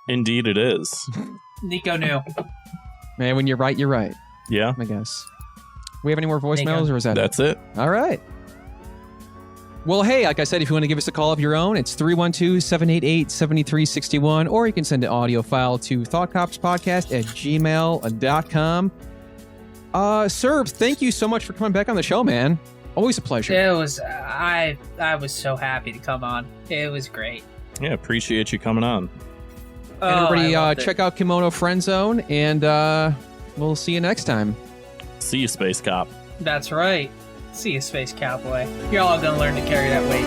Indeed, it is. Nico knew. Man, when you're right, you're right. Yeah, I guess. We have any more voicemails, or is that That's it. All right. Well, hey, like I said, if you want to give us a call of your own, it's 312-788-7361, or you can send an audio file to thoughtcopspodcast@gmail.com. Serb, thank you so much for coming back on the show, man. Always a pleasure. It was, I was so happy to come on. It was great. Yeah, appreciate you coming on. Everybody, check out Kemonofriendzone, and we'll see you next time. See you, Space Cop. That's right. See you, Space Cowboy. You're all gonna learn to carry that weight.